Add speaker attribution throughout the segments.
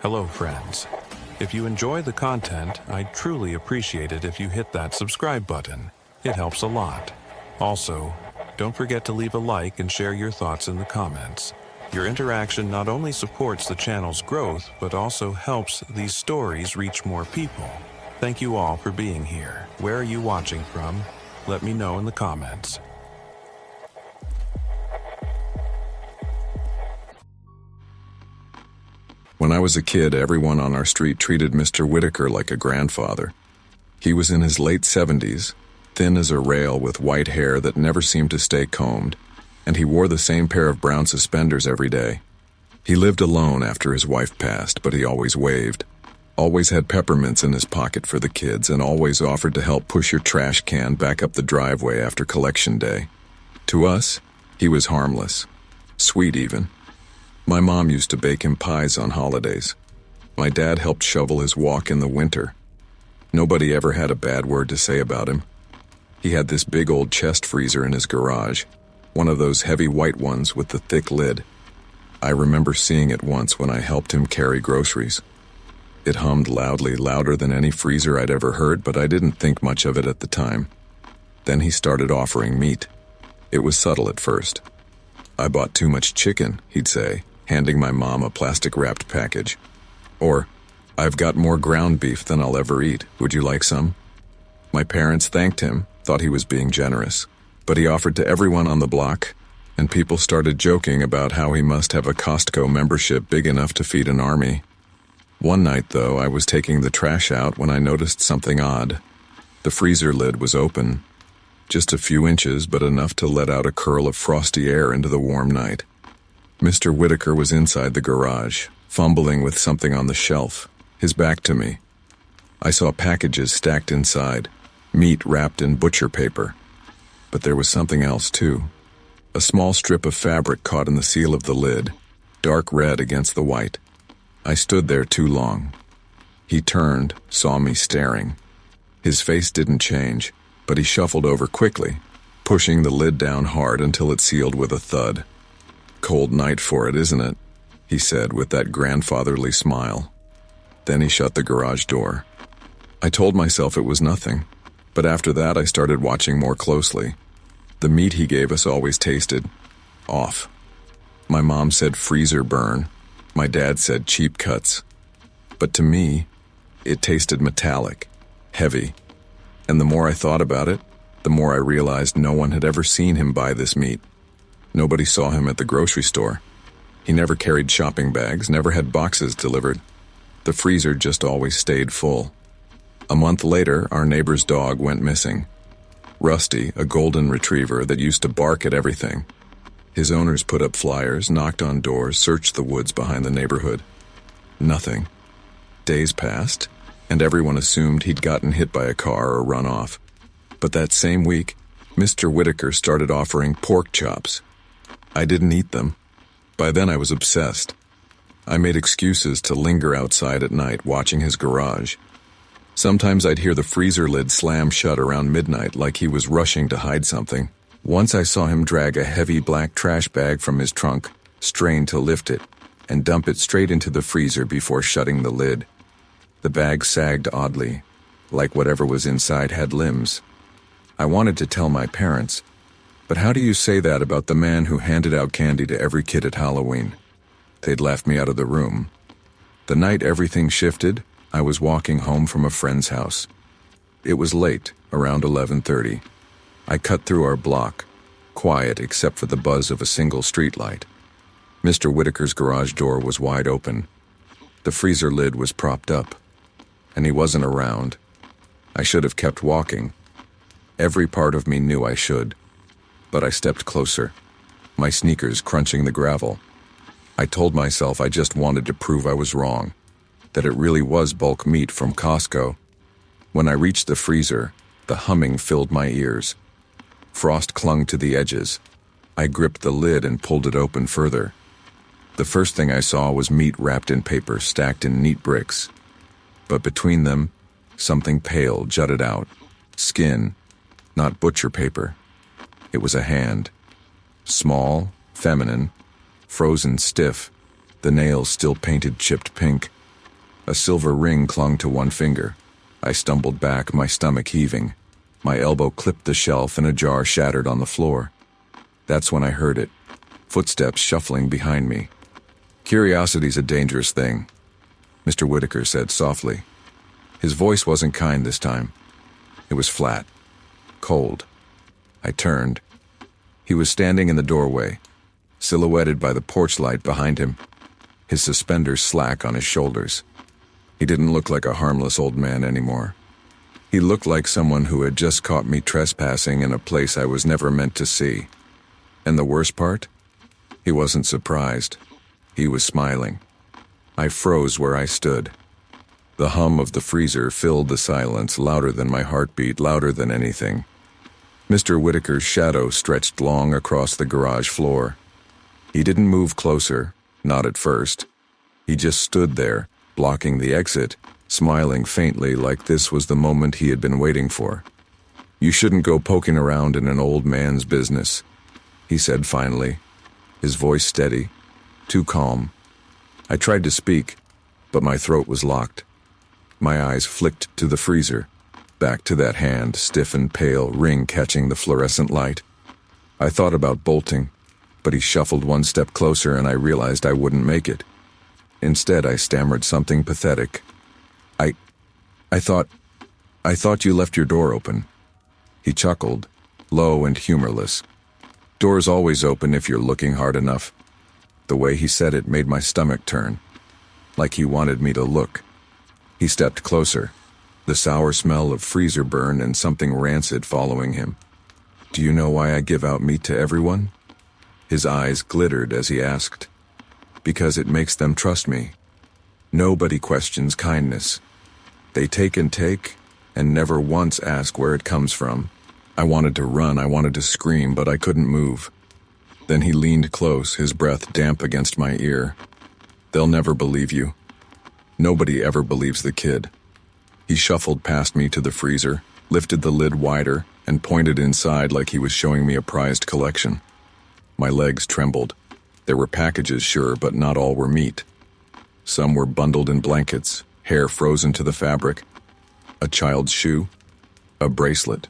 Speaker 1: Hello, friends. If you enjoy the content, I'd truly appreciate it if you hit that subscribe button. It helps a lot. Also, don't forget to leave a like and share your thoughts in the comments. Your interaction not only supports the channel's growth, but also helps these stories reach more people. Thank you all for being here. Where are you watching from? Let me know in the comments.
Speaker 2: When I was a kid, everyone on our street treated Mr. Whitaker like a grandfather. He was in his late 70s, thin as a rail with white hair that never seemed to stay combed, and he wore the same pair of brown suspenders every day. He lived alone after his wife passed, but he always waved, always had peppermints in his pocket for the kids, and always offered to help push your trash can back up the driveway after collection day. To us, he was harmless, sweet even. My mom used to bake him pies on holidays. My dad helped shovel his walk in the winter. Nobody ever had a bad word to say about him. He had this big old chest freezer in his garage, one of those heavy white ones with the thick lid. I remember seeing it once when I helped him carry groceries. It hummed loudly, louder than any freezer I'd ever heard, but I didn't think much of it at the time. Then he started offering meat. It was subtle at first. "I bought too much chicken," he'd say, handing my mom a plastic-wrapped package. Or, "I've got more ground beef than I'll ever eat. Would you like some?" My parents thanked him, thought he was being generous, but he offered to everyone on the block, and people started joking about how he must have a Costco membership big enough to feed an army. One night, though, I was taking the trash out when I noticed something odd. The freezer lid was open, just a few inches, but enough to let out a curl of frosty air into the warm night. Mr. Whitaker was inside the garage, fumbling with something on the shelf, his back to me. I saw packages stacked inside, meat wrapped in butcher paper. But there was something else, too. A small strip of fabric caught in the seal of the lid, dark red against the white. I stood there too long. He turned, saw me staring. His face didn't change, but he shuffled over quickly, pushing the lid down hard until it sealed with a thud. "Cold night for it, isn't it?" he said with that grandfatherly smile. Then he shut the garage door. I told myself it was nothing, but after that I started watching more closely. The meat he gave us always tasted off. My mom said freezer burn. My dad said cheap cuts. But to me, it tasted metallic, heavy. And the more I thought about it, the more I realized no one had ever seen him buy this meat. Nobody saw him at the grocery store. He never carried shopping bags, never had boxes delivered. The freezer just always stayed full. A month later, our neighbor's dog went missing. Rusty, a golden retriever that used to bark at everything. His owners put up flyers, knocked on doors, searched the woods behind the neighborhood. Nothing. Days passed, and everyone assumed he'd gotten hit by a car or run off. But that same week, Mr. Whitaker started offering pork chops. I didn't eat them. By then I was obsessed. I made excuses to linger outside at night watching his garage. Sometimes I'd hear the freezer lid slam shut around midnight like he was rushing to hide something. Once I saw him drag a heavy black trash bag from his trunk, strain to lift it, and dump it straight into the freezer before shutting the lid. The bag sagged oddly, like whatever was inside had limbs. I wanted to tell my parents, but how do you say that about the man who handed out candy to every kid at Halloween? They'd laughed me out of the room. The night everything shifted, I was walking home from a friend's house. It was late, around 11:30. I cut through our block, quiet except for the buzz of a single streetlight. Mr. Whitaker's garage door was wide open. The freezer lid was propped up, and he wasn't around. I should have kept walking. Every part of me knew I should, but I stepped closer, my sneakers crunching the gravel. I told myself I just wanted to prove I was wrong, that it really was bulk meat from Costco. When I reached the freezer, the humming filled my ears. Frost clung to the edges. I gripped the lid and pulled it open further. The first thing I saw was meat wrapped in paper, stacked in neat bricks. But between them, something pale jutted out. Skin, not butcher paper. It was a hand. Small, feminine, frozen stiff, the nails still painted chipped pink. A silver ring clung to one finger. I stumbled back, my stomach heaving. My elbow clipped the shelf and a jar shattered on the floor. That's when I heard it. Footsteps shuffling behind me. "Curiosity's a dangerous thing," Mr. Whitaker said softly. His voice wasn't kind this time. It was flat, cold. I turned. He was standing in the doorway, silhouetted by the porch light behind him, his suspenders slack on his shoulders. He didn't look like a harmless old man anymore. He looked like someone who had just caught me trespassing in a place I was never meant to see. And the worst part? He wasn't surprised. He was smiling. I froze where I stood. The hum of the freezer filled the silence, louder than my heartbeat, louder than anything. Mr. Whitaker's shadow stretched long across the garage floor. He didn't move closer, not at first. He just stood there, blocking the exit, smiling faintly like this was the moment he had been waiting for. "You shouldn't go poking around in an old man's business," he said finally, his voice steady, too calm. I tried to speak, but my throat was locked. My eyes flicked to the freezer, back to that hand, stiff and pale, ring catching the fluorescent light. I thought about bolting, but he shuffled one step closer and I realized I wouldn't make it. Instead, I stammered something pathetic. I thought you left your door open." He chuckled, low and humorless. "Door's always open if you're looking hard enough." The way he said it made my stomach turn, like he wanted me to look. He stepped closer, the sour smell of freezer burn and something rancid following him. "Do you know why I give out meat to everyone?" His eyes glittered as he asked. "Because it makes them trust me. Nobody questions kindness. They take and never once ask where it comes from." I wanted to run, I wanted to scream, but I couldn't move. Then he leaned close, his breath damp against my ear. "They'll never believe you. Nobody ever believes the kid." He shuffled past me to the freezer, lifted the lid wider, and pointed inside like he was showing me a prized collection. My legs trembled. There were packages, sure, but not all were meat. Some were bundled in blankets, hair frozen to the fabric, a child's shoe, a bracelet,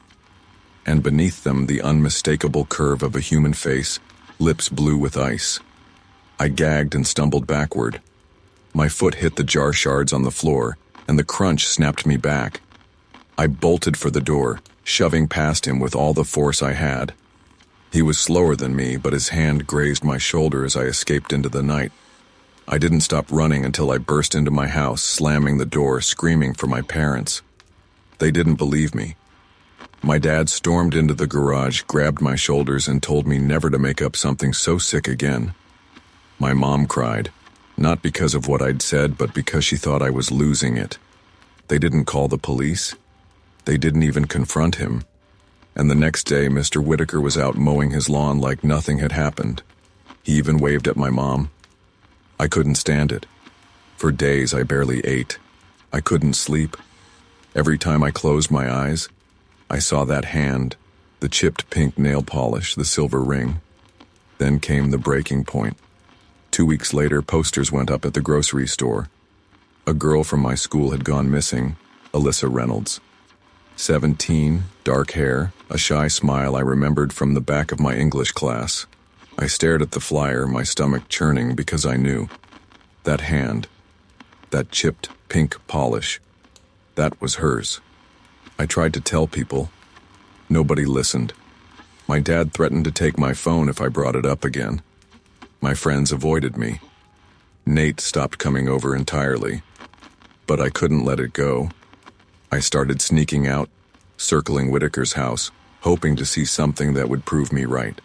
Speaker 2: and beneath them the unmistakable curve of a human face, lips blue with ice. I gagged and stumbled backward. My foot hit the jar shards on the floor, and the crunch snapped me back. I bolted for the door, shoving past him with all the force I had. He was slower than me, but his hand grazed my shoulder as I escaped into the night. I didn't stop running until I burst into my house, slamming the door, screaming for my parents. They didn't believe me. My dad stormed into the garage, grabbed my shoulders, and told me never to make up something so sick again. My mom cried, not because of what I'd said, but because she thought I was losing it. They didn't call the police. They didn't even confront him. And the next day, Mr. Whitaker was out mowing his lawn like nothing had happened. He even waved at my mom. I couldn't stand it. For days, I barely ate. I couldn't sleep. Every time I closed my eyes, I saw that hand, the chipped pink nail polish, the silver ring. Then came the breaking point. 2 weeks later, posters went up at the grocery store. A girl from my school had gone missing, Alyssa Reynolds. 17, dark hair, a shy smile I remembered from the back of my English class. I stared at the flyer, my stomach churning because I knew. That hand, that chipped pink polish, that was hers. I tried to tell people. Nobody listened. My dad threatened to take my phone if I brought it up again. My friends avoided me. Nate stopped coming over entirely. But I couldn't let it go. I started sneaking out, circling Whitaker's house, hoping to see something that would prove me right.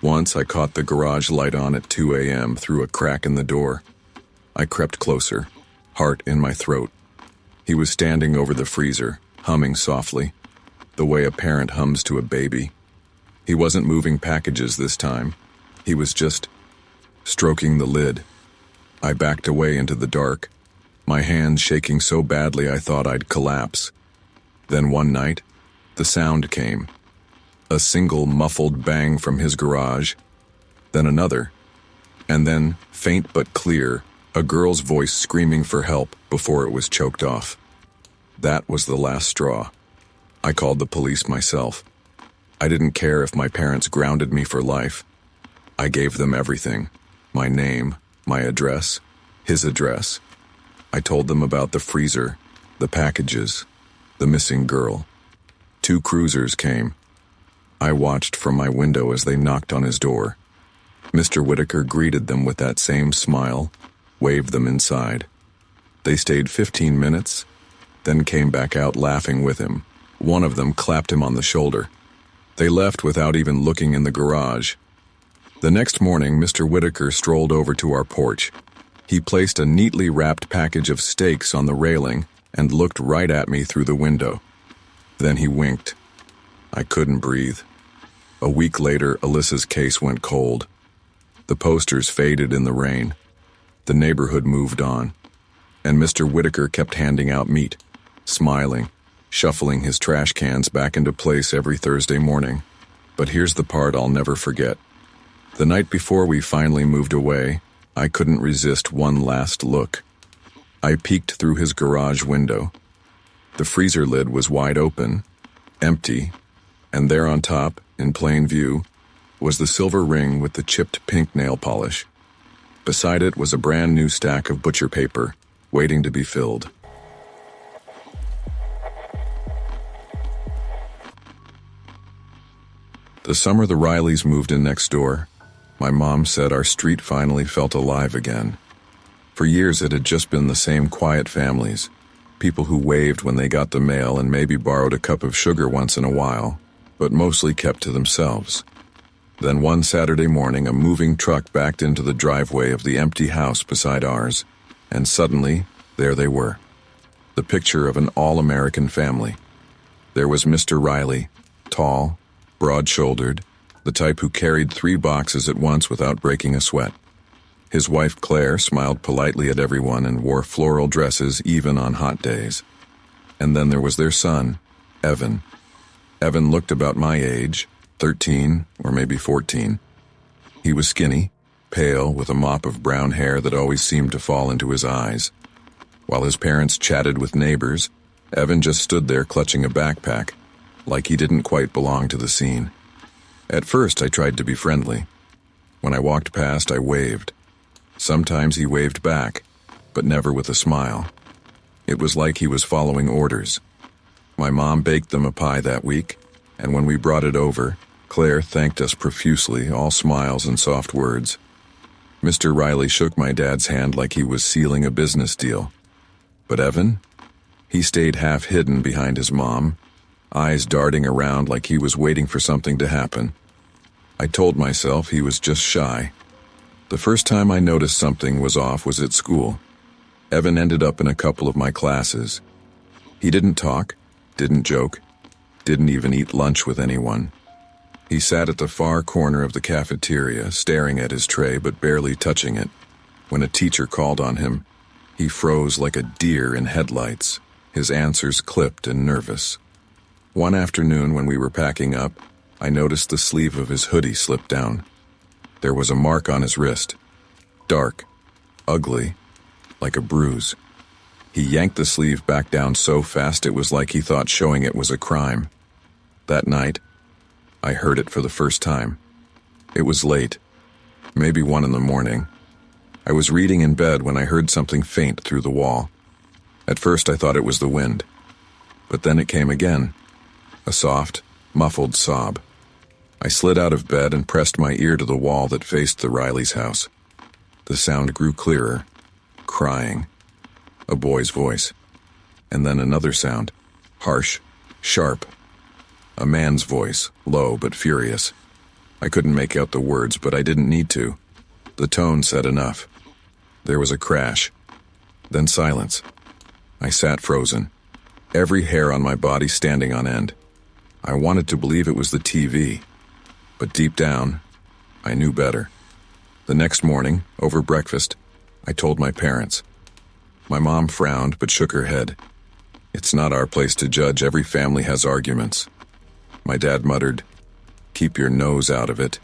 Speaker 2: Once I caught the garage light on at 2 a.m. through a crack in the door. I crept closer, heart in my throat. He was standing over the freezer, humming softly, the way a parent hums to a baby. He wasn't moving packages this time. He was just stroking the lid. I backed away into the dark, my hands shaking so badly I thought I'd collapse. Then one night, the sound came. A single muffled bang from his garage, then another, and then, faint but clear, A girl's voice screaming for help before it was choked off. That was the last straw. I called the police myself. I didn't care if my parents grounded me for life. I gave them everything. My name, my address, his address. I told them about the freezer, the packages, the missing girl. 2 cruisers came. I watched from my window as they knocked on his door. Mr. Whitaker greeted them with that same smile, waved them inside. They stayed 15 minutes, then came back out laughing with him. One of them clapped him on the shoulder. They left without even looking in the garage. The next morning, Mr. Whitaker strolled over to our porch. He placed a neatly wrapped package of steaks on the railing and looked right at me through the window. Then he winked. I couldn't breathe. A week later, Alyssa's case went cold. The posters faded in the rain. The neighborhood moved on. And Mr. Whitaker kept handing out meat, smiling, shuffling his trash cans back into place every Thursday morning. But here's the part I'll never forget. The night before we finally moved away, I couldn't resist one last look. I peeked through his garage window. The freezer lid was wide open, empty, and there on top, in plain view, was the silver ring with the chipped pink nail polish. Beside it was a brand new stack of butcher paper, waiting to be filled. The summer the Rileys moved in next door, my mom said our street finally felt alive again. For years it had just been the same quiet families, people who waved when they got the mail and maybe borrowed a cup of sugar once in a while, but mostly kept to themselves. Then one Saturday morning, a moving truck backed into the driveway of the empty house beside ours, and suddenly, there they were. The picture of an all-American family. There was Mr. Riley, tall, broad-shouldered, the type who carried 3 boxes at once without breaking a sweat. His wife Claire smiled politely at everyone and wore floral dresses even on hot days. And then there was their son, Evan. Evan looked about my age, 13 or maybe 14. He was skinny, pale, with a mop of brown hair that always seemed to fall into his eyes. While his parents chatted with neighbors, Evan just stood there clutching a backpack, like he didn't quite belong to the scene. At first, I tried to be friendly. When I walked past, I waved. Sometimes he waved back, but never with a smile. It was like he was following orders. My mom baked them a pie that week, and when we brought it over, Claire thanked us profusely, all smiles and soft words. Mr. Riley shook my dad's hand like he was sealing a business deal. But Evan? He stayed half hidden behind his mom, eyes darting around like he was waiting for something to happen. I told myself he was just shy. The first time I noticed something was off was at school. Evan ended up in a couple of my classes. He didn't talk, didn't joke, didn't even eat lunch with anyone. He sat at the far corner of the cafeteria, staring at his tray but barely touching it. When a teacher called on him, he froze like a deer in headlights, his answers clipped and nervous. One afternoon when we were packing up, I noticed the sleeve of his hoodie slip down. There was a mark on his wrist, dark, ugly, like a bruise. He yanked the sleeve back down so fast it was like he thought showing it was a crime. That night, I heard it for the first time. It was late, maybe 1 a.m. I was reading in bed when I heard something faint through the wall. At first I thought it was the wind, but then it came again, a soft, muffled sob. I slid out of bed and pressed my ear to the wall that faced the Rileys' house. The sound grew clearer, crying, a boy's voice, and then another sound, harsh, sharp, a man's voice, low but furious. I couldn't make out the words, but I didn't need to. The tone said enough. There was a crash, then silence. I sat frozen, every hair on my body standing on end. I wanted to believe it was the TV, but deep down, I knew better. The next morning, over breakfast, I told my parents. My mom frowned but shook her head. It's not our place to judge. Every family has arguments. My dad muttered, "Keep your nose out of it.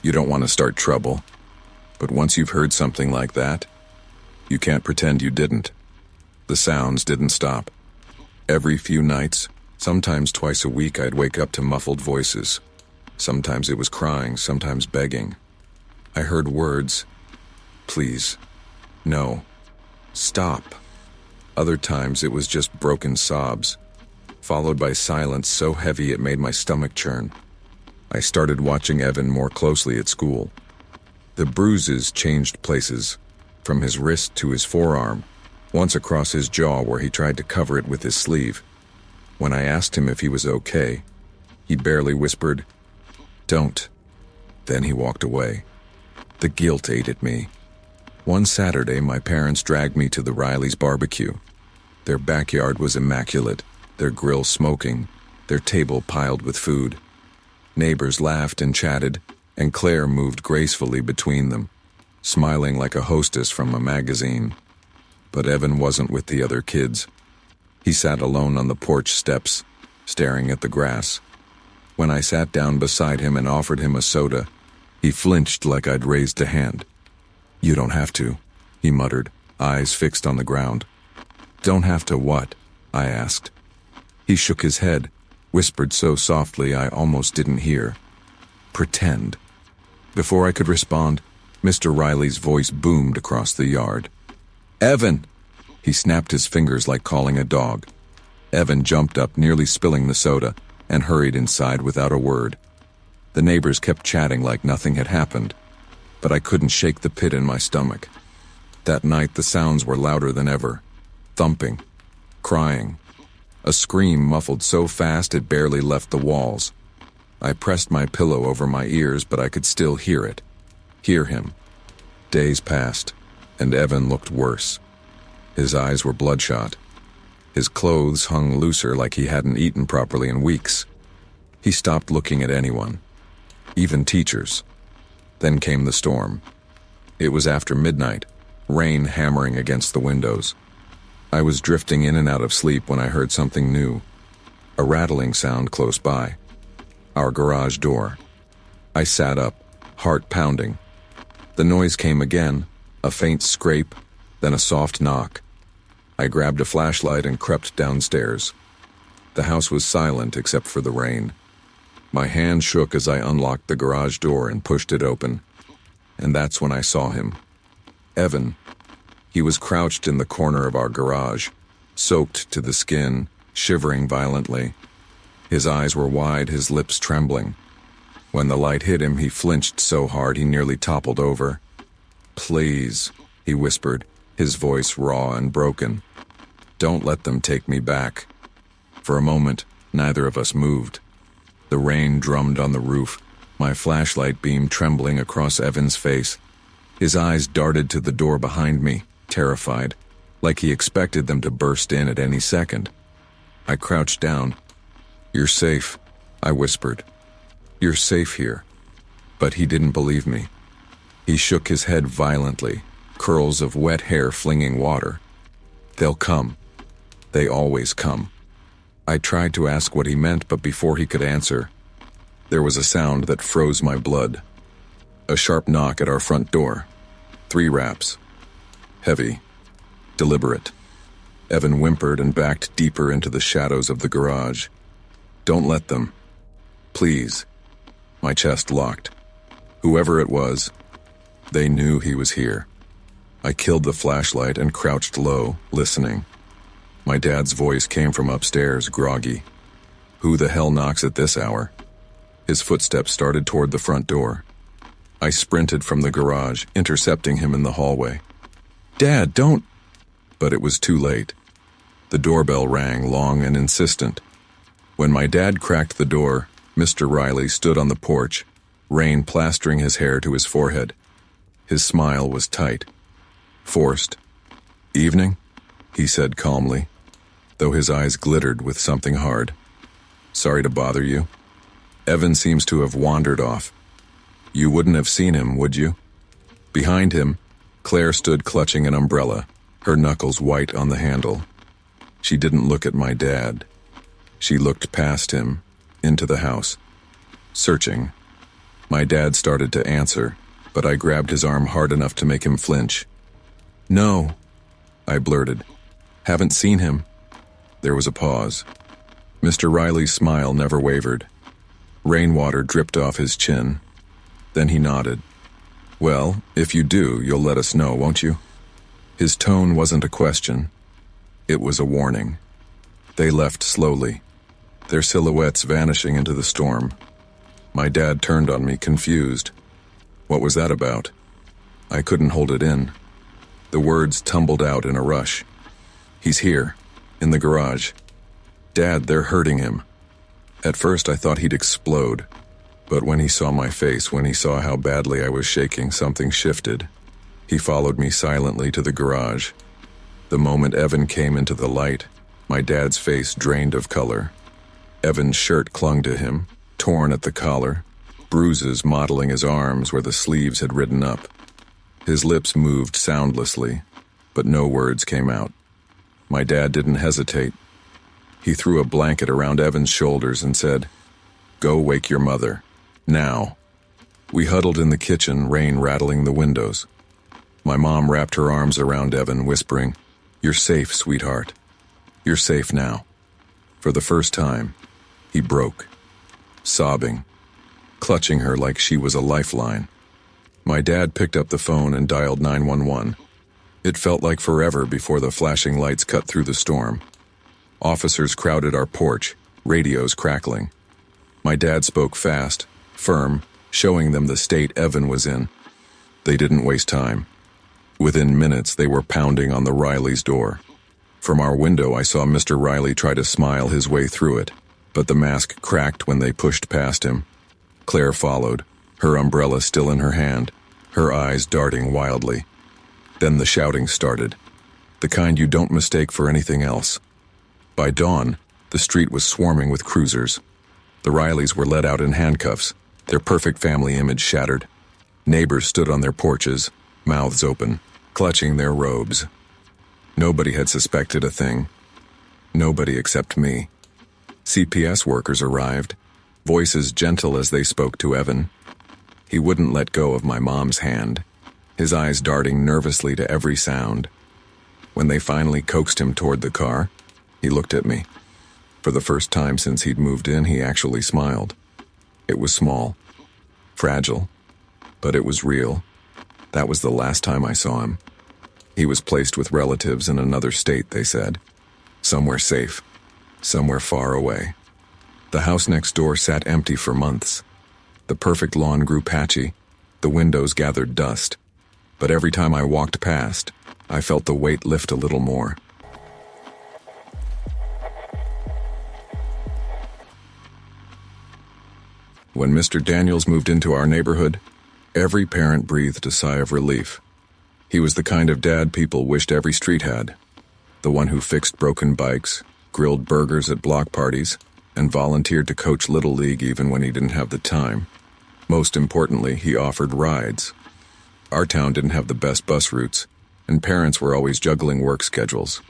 Speaker 2: You don't want to start trouble." But once you've heard something like that, You can't pretend you didn't. The sounds didn't stop. Every few nights, sometimes twice a week, I'd wake up to muffled voices. Sometimes it was crying, sometimes begging. I heard words. Please. No. Stop. Other times it was just broken sobs, followed by silence so heavy it made my stomach churn. I started watching Evan more closely at school. The bruises changed places, from his wrist to his forearm, once across his jaw where he tried to cover it with his sleeve. When I asked him if he was okay, he barely whispered, "Don't." Then he walked away. The guilt ate at me. One Saturday, my parents dragged me to the Rileys' barbecue. Their backyard was immaculate, their grill smoking, their table piled with food. Neighbors laughed and chatted, and Claire moved gracefully between them, smiling like a hostess from a magazine. But Evan wasn't with the other kids. He sat alone on the porch steps, staring at the grass. When I sat down beside him and offered him a soda, he flinched like I'd raised a hand. "You don't have to," he muttered, eyes fixed on the ground. "Don't have to what?" I asked. He shook his head, whispered so softly I almost didn't hear. "Pretend." Before I could respond, Mr. Riley's voice boomed across the yard. "Evan!" He snapped his fingers like calling a dog. Evan jumped up, nearly spilling the soda, and hurried inside without a word. The neighbors kept chatting like nothing had happened, but I couldn't shake the pit in my stomach. That night the sounds were louder than ever. Thumping. Crying. A scream muffled so fast it barely left the walls. I pressed my pillow over my ears, but I could still hear it. Hear him. Days passed, and Evan looked worse. His eyes were bloodshot. His clothes hung looser like he hadn't eaten properly in weeks. He stopped looking at anyone, even teachers. Then came the storm. It was after midnight, rain hammering against the windows. I was drifting in and out of sleep when I heard something new. A rattling sound close by. Our garage door. I sat up, heart pounding. The noise came again, a faint scrape, then a soft knock. I grabbed a flashlight and crept downstairs. The house was silent except for the rain. My hand shook as I unlocked the garage door and pushed it open. And that's when I saw him. Evan. He was crouched in the corner of our garage, soaked to the skin, shivering violently. His eyes were wide, his lips trembling. When the light hit him, he flinched so hard he nearly toppled over. "Please," he whispered, his voice raw and broken. "Don't let them take me back." For a moment, neither of us moved. The rain drummed on the roof, my flashlight beam trembling across Evan's face. His eyes darted to the door behind me, terrified, like he expected them to burst in at any second. I crouched down. "You're safe," I whispered. "You're safe here." But he didn't believe me. He shook his head violently, curls of wet hair flinging water. "They'll come. They always come." I tried to ask what he meant, but before he could answer, there was a sound that froze my blood. A sharp knock at our front door. 3 raps. Heavy. Deliberate. Evan whimpered and backed deeper into the shadows of the garage. "Don't let them. Please." My chest locked. Whoever it was, they knew he was here. I killed the flashlight and crouched low, listening. My dad's voice came from upstairs, groggy. "Who the hell knocks at this hour?" His footsteps started toward the front door. I sprinted from the garage, intercepting him in the hallway. "Dad, don't—" But it was too late. The doorbell rang, long and insistent. When my dad cracked the door, Mr. Riley stood on the porch, rain plastering his hair to his forehead. His smile was tight. Forced. "Evening?" he said calmly, though his eyes glittered with something hard. "Sorry to bother you." Evan seems to have wandered off. You wouldn't have seen him, would you? Behind him, Claire stood clutching an umbrella, her knuckles white on the handle. She didn't look at my dad. She looked past him, into the house, searching. My dad started to answer, but I grabbed his arm hard enough to make him flinch. "No," I blurted. Haven't seen him. There was a pause. Mr. Riley's smile never wavered. Rainwater dripped off his chin. Then he nodded. Well, if you do, you'll let us know, won't you? His tone wasn't a question. It was a warning. They left slowly, their silhouettes vanishing into the storm. My dad turned on me, confused. What was that about? I couldn't hold it in. The words tumbled out in a rush. He's here, in the garage. Dad, they're hurting him. At first I thought he'd explode, but when he saw my face, when he saw how badly I was shaking, something shifted. He followed me silently to the garage. The moment Evan came into the light, my dad's face drained of color. Evan's shirt clung to him, torn at the collar, bruises mottling his arms where the sleeves had ridden up. His lips moved soundlessly, but no words came out. My dad didn't hesitate. He threw a blanket around Evan's shoulders and said, "Go wake your mother. Now." We huddled in the kitchen, rain rattling the windows. My mom wrapped her arms around Evan, whispering, "You're safe, sweetheart. You're safe now." For the first time, he broke, sobbing, clutching her like she was a lifeline. My dad picked up the phone and dialed 911. It felt like forever before the flashing lights cut through the storm. Officers crowded our porch, radios crackling. My dad spoke fast, firm, showing them the state Evan was in. They didn't waste time. Within minutes, they were pounding on the Riley's door. From our window, I saw Mr. Riley try to smile his way through it, but the mask cracked when they pushed past him. Claire followed, her umbrella still in her hand, her eyes darting wildly. Then the shouting started, the kind you don't mistake for anything else. By dawn, the street was swarming with cruisers. The Rileys were let out in handcuffs, their perfect family image shattered. Neighbors stood on their porches, mouths open, clutching their robes. Nobody had suspected a thing. Nobody except me. CPS workers arrived, voices gentle as they spoke to Evan. He wouldn't let go of my mom's hand, his eyes darting nervously to every sound. When they finally coaxed him toward the car, he looked at me. For the first time since he'd moved in, he actually smiled. It was small, fragile, but it was real. That was the last time I saw him. He was placed with relatives in another state, they said. Somewhere safe, somewhere far away. The house next door sat empty for months. The perfect lawn grew patchy, the windows gathered dust. But every time I walked past, I felt the weight lift a little more. When Mr. Daniels moved into our neighborhood, every parent breathed a sigh of relief. He was the kind of dad people wished every street had. The one who fixed broken bikes, grilled burgers at block parties, and volunteered to coach Little League even when he didn't have the time. Most importantly, he offered rides. Our town didn't have the best bus routes, and parents were always juggling work schedules.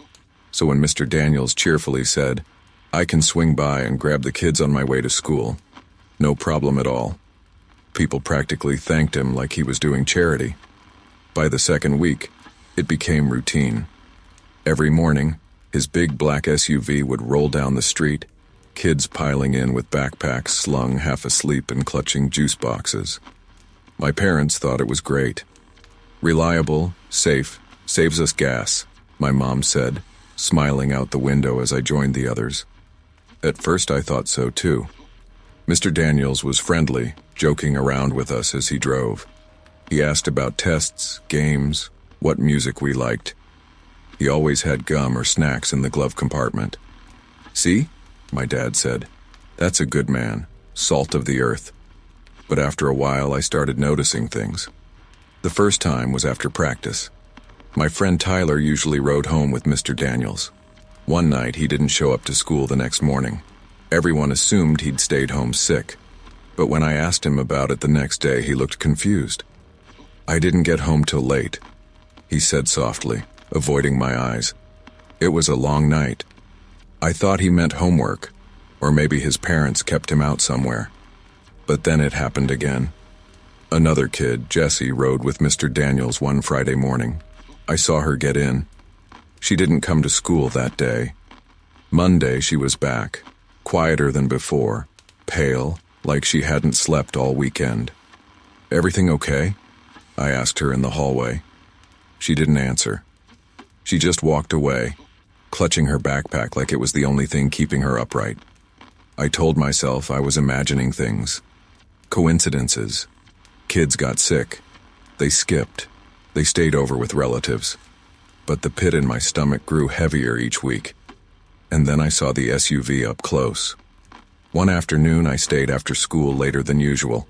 Speaker 2: So when Mr. Daniels cheerfully said, "I can swing by and grab the kids on my way to school," no problem at all. People practically thanked him like he was doing charity. By the second week, it became routine. Every morning, his big black SUV would roll down the street, kids piling in with backpacks slung half asleep and clutching juice boxes. My parents thought it was great. Reliable, safe, saves us gas, my mom said, smiling out the window as I joined the others. At first I thought so too. Mr. Daniels was friendly, joking around with us as he drove. He asked about tests, games, what music we liked. He always had gum or snacks in the glove compartment. "See?" my dad said. "That's a good man, salt of the earth." But after a while, I started noticing things. The first time was after practice. My friend Tyler usually rode home with Mr. Daniels. One night, he didn't show up to school the next morning. Everyone assumed he'd stayed home sick, but when I asked him about it the next day, he looked confused. "I didn't get home till late," he said softly, avoiding my eyes. "It was a long night." I thought he meant homework, or maybe his parents kept him out somewhere. But then it happened again. Another kid, Jessie, rode with Mr. Daniels one Friday morning. I saw her get in. She didn't come to school that day. Monday, she was back, quieter than before, pale, like she hadn't slept all weekend. "Everything okay?" I asked her in the hallway. She didn't answer. She just walked away, clutching her backpack like it was the only thing keeping her upright. I told myself I was imagining things. Coincidences. Kids got sick. They skipped. They stayed over with relatives. But the pit in my stomach grew heavier each week. And then I saw the SUV up close. One afternoon, I stayed after school later than usual.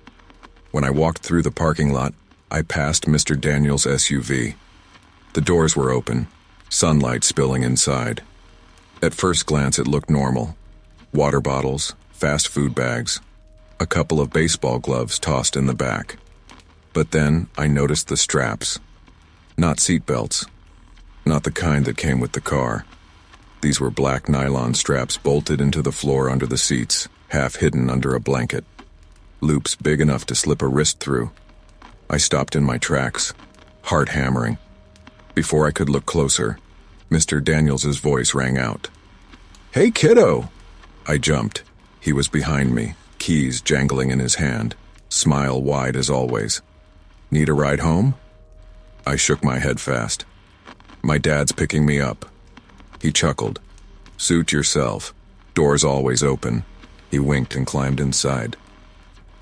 Speaker 2: When I walked through the parking lot, I passed Mr. Daniels' SUV. The doors were open, sunlight spilling inside. At first glance, it looked normal. Water bottles, fast food bags, a couple of baseball gloves tossed in the back. But then I noticed the straps. Not seat belts. Not the kind that came with the car. These were black nylon straps bolted into the floor under the seats, half hidden under a blanket. Loops big enough to slip a wrist through. I stopped in my tracks, heart hammering. Before I could look closer, Mr. Daniels' voice rang out. "Hey, kiddo!" I jumped. He was behind me, keys jangling in his hand, smile wide as always. "Need a ride home?" I shook my head fast. "My dad's picking me up." He chuckled. "Suit yourself. Door's always open." He winked and climbed inside.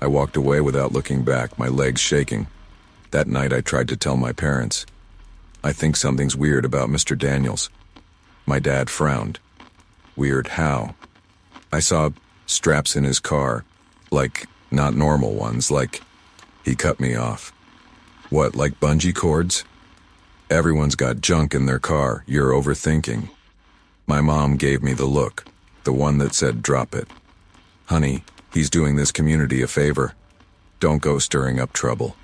Speaker 2: I walked away without looking back, my legs shaking. That night I tried to tell my parents. "I think something's weird about Mr. Daniels." My dad frowned. "Weird how?" "I saw straps in his car, like not normal ones, like..." He cut me off. "What, like bungee cords?" "Everyone's got junk in their car, you're overthinking." My mom gave me the look, the one that said drop it. "Honey, he's doing this community a favor. Don't go stirring up trouble."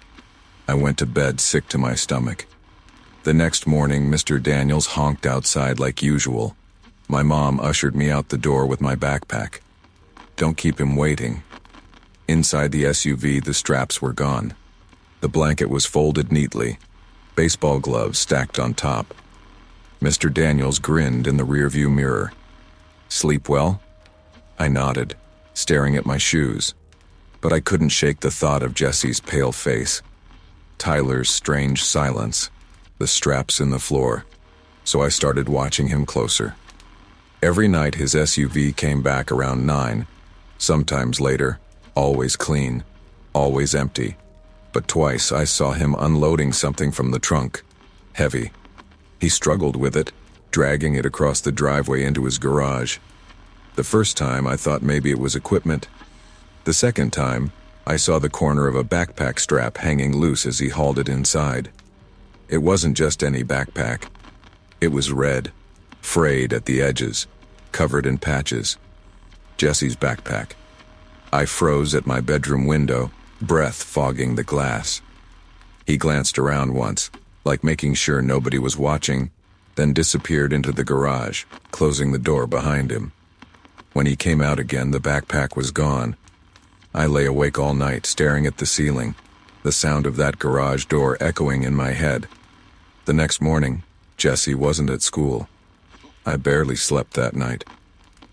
Speaker 2: I went to bed sick to my stomach. The next morning, Mr. Daniels honked outside like usual. My mom ushered me out the door with my backpack. "Don't keep him waiting." Inside the SUV, the straps were gone. The blanket was folded neatly, baseball gloves stacked on top. Mr. Daniels grinned in the rearview mirror. "Sleep well?" I nodded, staring at my shoes. But I couldn't shake the thought of Jesse's pale face, Tyler's strange silence, the straps in the floor. So I started watching him closer. Every night his SUV came back around 9, sometimes later, always clean, always empty. But twice I saw him unloading something from the trunk, heavy. He struggled with it, dragging it across the driveway into his garage. The first time I thought maybe it was equipment. The second time, I saw the corner of a backpack strap hanging loose as he hauled it inside. It wasn't just any backpack. It was red, frayed at the edges, covered in patches. Jesse's backpack. I froze at my bedroom window, breath fogging the glass. He glanced around once, like making sure nobody was watching, then disappeared into the garage, closing the door behind him. When he came out again, the backpack was gone. I lay awake all night, staring at the ceiling, the sound of that garage door echoing in my head. The next morning, Jesse wasn't at school. I barely slept that night.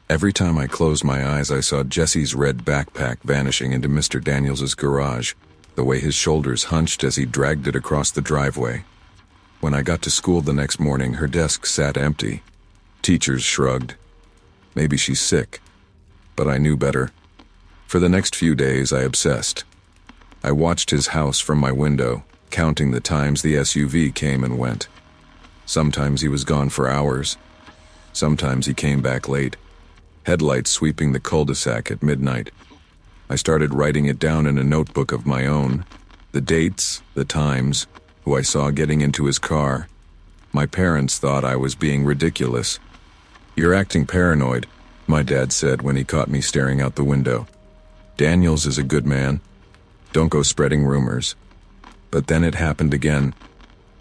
Speaker 2: Every time I closed my eyes, I saw Jesse's red backpack vanishing into Mr. Daniels' garage, the way his shoulders hunched as he dragged it across the driveway. When I got to school the next morning, her desk sat empty. Teachers shrugged. Maybe she's sick. But I knew better. For the next few days, I obsessed. I watched his house from my window, counting the times the SUV came and went. Sometimes he was gone for hours. Sometimes he came back late, headlights sweeping the cul-de-sac at midnight. I started writing it down in a notebook of my own, the dates, the times, who I saw getting into his car. My parents thought I was being ridiculous. "You're acting paranoid," my dad said when he caught me staring out the window. "Daniels is a good man. Don't go spreading rumors." But then it happened again.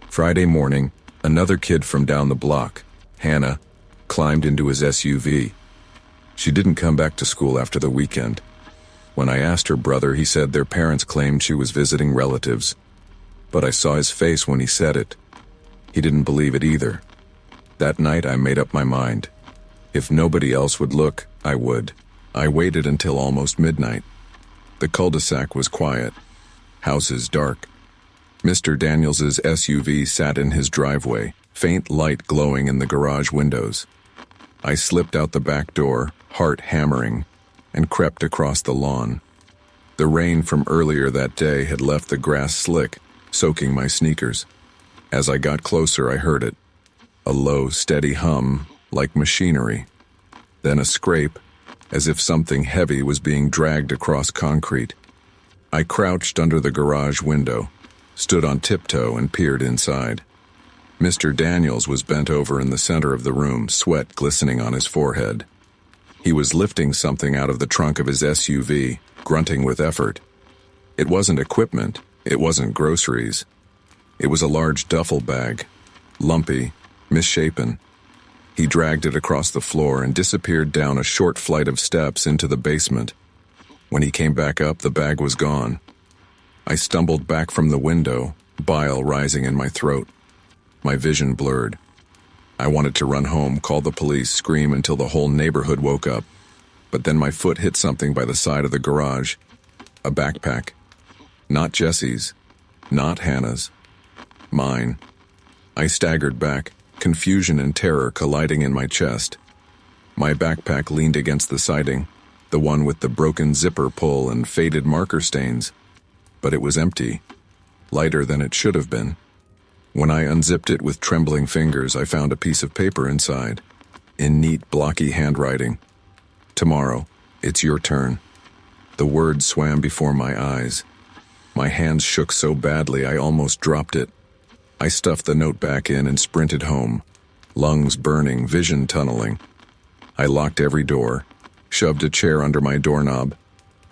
Speaker 2: Friday morning, another kid from down the block, Hannah, climbed into his SUV. She didn't come back to school after the weekend. When I asked her brother, he said their parents claimed she was visiting relatives. But I saw his face when he said it. He didn't believe it either. That night I made up my mind. If nobody else would look, I would. I waited until almost midnight. The cul-de-sac was quiet. Houses dark. Mr. Daniels's SUV sat in his driveway, faint light glowing in the garage windows. I slipped out the back door, heart hammering, and crept across the lawn. The rain from earlier that day had left the grass slick, soaking my sneakers. As I got closer, I heard it. A low, steady hum, like machinery. Then a scrape, as if something heavy was being dragged across concrete. I crouched under the garage window, stood on tiptoe and peered inside. Mr. Daniels was bent over in the center of the room, sweat glistening on his forehead. He was lifting something out of the trunk of his SUV, grunting with effort. It wasn't equipment, it wasn't groceries. It was a large duffel bag, lumpy, misshapen. He dragged it across the floor and disappeared down a short flight of steps into the basement. When he came back up, the bag was gone. I stumbled back from the window, bile rising in my throat. My vision blurred. I wanted to run home, call the police, scream until the whole neighborhood woke up. But then my foot hit something by the side of the garage. A backpack. Not Jesse's. Not Hannah's. Mine. I staggered back, confusion and terror colliding in my chest. My backpack leaned against the siding, the one with the broken zipper pull and faded marker stains. But it was empty, lighter than it should have been. When I unzipped it with trembling fingers, I found a piece of paper inside, in neat, blocky handwriting. Tomorrow, it's your turn. The words swam before my eyes. My hands shook so badly I almost dropped it. I stuffed the note back in and sprinted home, lungs burning, vision tunneling. I locked every door, shoved a chair under my doorknob,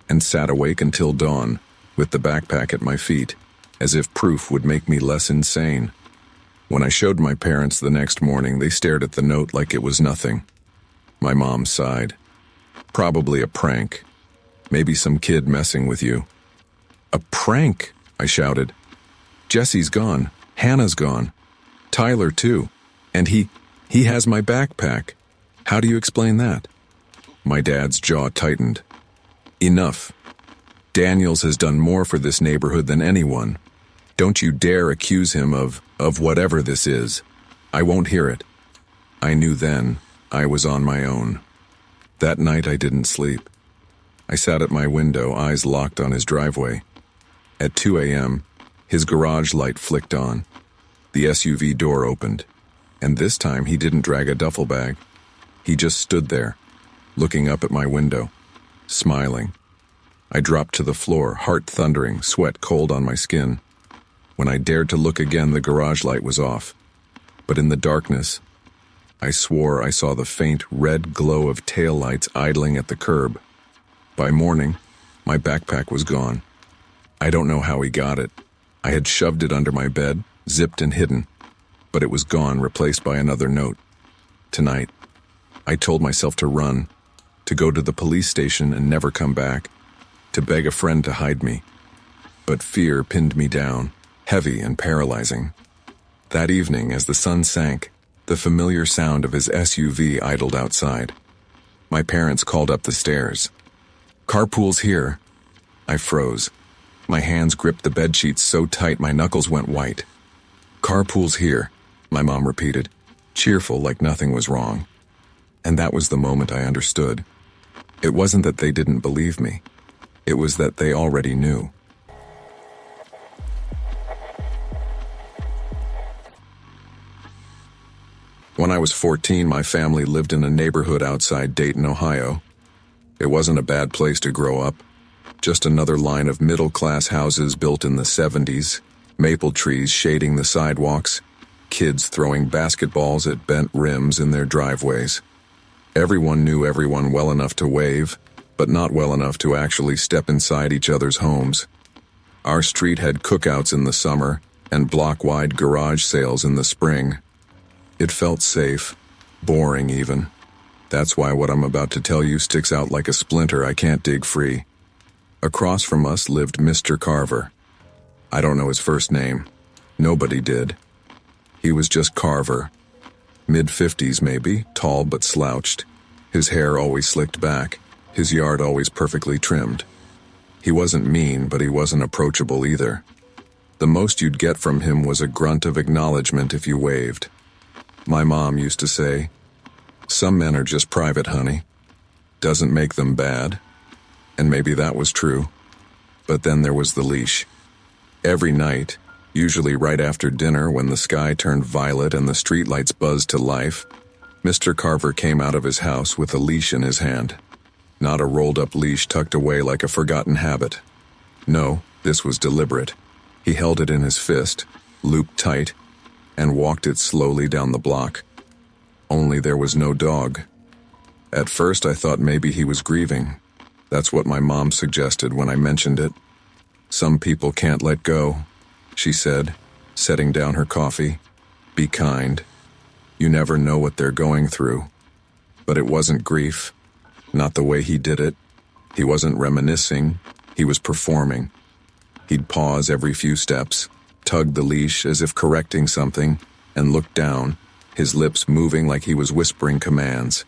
Speaker 2: and sat awake until dawn, with the backpack at my feet, as if proof would make me less insane. When I showed my parents the next morning, they stared at the note like it was nothing. My mom sighed. Probably a prank. Maybe some kid messing with you. A prank, I shouted. Jesse's gone. Hannah's gone. Tyler, too. And he has my backpack. How do you explain that? My dad's jaw tightened. Enough. Daniels has done more for this neighborhood than anyone. Don't you dare accuse him of whatever this is. I won't hear it. I knew then I was on my own. That night I didn't sleep. I sat at my window, eyes locked on his driveway. At 2 a.m., his garage light flicked on. The SUV door opened, and this time he didn't drag a duffel bag. He just stood there, looking up at my window, smiling. I dropped to the floor, heart thundering, sweat cold on my skin. When I dared to look again, the garage light was off. But in the darkness, I swore I saw the faint red glow of taillights idling at the curb. By morning, my backpack was gone. I don't know how he got it. I had shoved it under my bed, zipped and hidden, but it was gone, replaced by another note. Tonight, I told myself to run, to go to the police station and never come back, to beg a friend to hide me. But fear pinned me down, heavy and paralyzing. That evening, as the sun sank, the familiar sound of his SUV idled outside. My parents called up the stairs. "Carpool's here." I froze. My hands gripped the bedsheets so tight my knuckles went white. "Carpool's here," my mom repeated, cheerful like nothing was wrong. And that was the moment I understood. It wasn't that they didn't believe me. It was that they already knew. When I was 14, my family lived in a neighborhood outside Dayton, Ohio. It wasn't a bad place to grow up. Just another line of middle-class houses built in the 70s, maple trees shading the sidewalks, kids throwing basketballs at bent rims in their driveways. Everyone knew everyone well enough to wave, but not well enough to actually step inside each other's homes. Our street had cookouts in the summer and block-wide garage sales in the spring. It felt safe, boring even. That's why what I'm about to tell you sticks out like a splinter I can't dig free. Across from us lived Mr. Carver. I don't know his first name. Nobody did. He was just Carver. Mid-50s maybe, tall but slouched. His hair always slicked back, his yard always perfectly trimmed. He wasn't mean, but he wasn't approachable either. The most you'd get from him was a grunt of acknowledgement if you waved. My mom used to say, "Some men are just private, honey. Doesn't make them bad." And maybe that was true. But then there was the leash. Every night, usually right after dinner when the sky turned violet and the streetlights buzzed to life, Mr. Carver came out of his house with a leash in his hand. Not a rolled-up leash tucked away like a forgotten habit. No, this was deliberate. He held it in his fist, looped tight, and walked it slowly down the block. Only there was no dog. At first I thought maybe he was grieving. That's what my mom suggested when I mentioned it. "Some people can't let go," she said, setting down her coffee. "Be kind. You never know what they're going through." But it wasn't grief. Not the way he did it. He wasn't reminiscing. He was performing. He'd pause every few steps, tug the leash as if correcting something, and look down, his lips moving like he was whispering commands.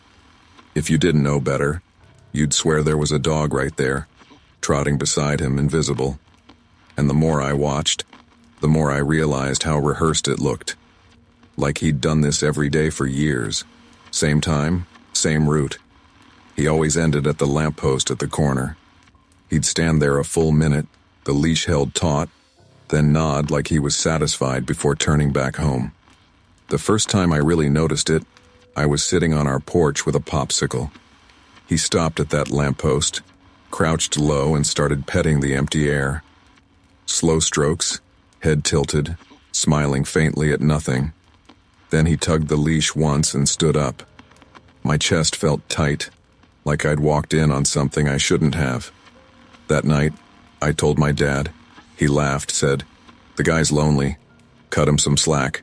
Speaker 2: If you didn't know better, you'd swear there was a dog right there, trotting beside him, invisible. And the more I watched, the more I realized how rehearsed it looked. Like he'd done this every day for years. Same time, same route. He always ended at the lamppost at the corner. He'd stand there a full minute, the leash held taut, then nod like he was satisfied before turning back home. The first time I really noticed it, I was sitting on our porch with a popsicle. He stopped at that lamppost, crouched low and started petting the empty air. Slow strokes, head tilted, smiling faintly at nothing. Then he tugged the leash once and stood up. My chest felt tight, like I'd walked in on something I shouldn't have. That night, I told my dad. He laughed, said, "The guy's lonely. Cut him some slack."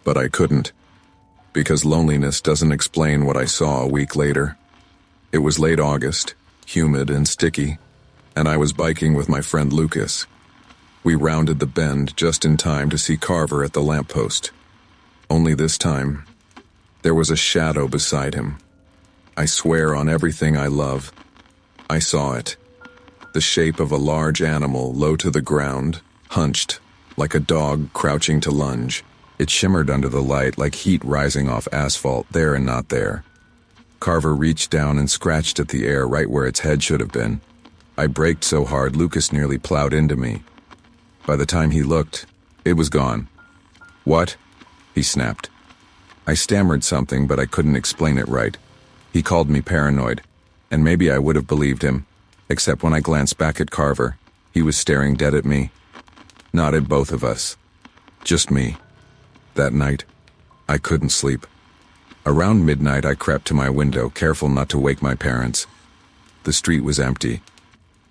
Speaker 2: But I couldn't, because loneliness doesn't explain what I saw a week later. It was late August, humid and sticky, and I was biking with my friend Lucas. We rounded the bend just in time to see Carver at the lamppost. Only this time, there was a shadow beside him. I swear on everything I love, I saw it. The shape of a large animal low to the ground, hunched, like a dog crouching to lunge. It shimmered under the light like heat rising off asphalt there and not there. Carver reached down and scratched at the air right where its head should have been. I braked so hard Lucas nearly plowed into me. By the time he looked, it was gone. "What?" he snapped. I stammered something, but I couldn't explain it right. He called me paranoid, and maybe I would have believed him, except when I glanced back at Carver, he was staring dead at me. Not at both of us. Just me. That night, I couldn't sleep. Around midnight, I crept to my window, careful not to wake my parents. The street was empty,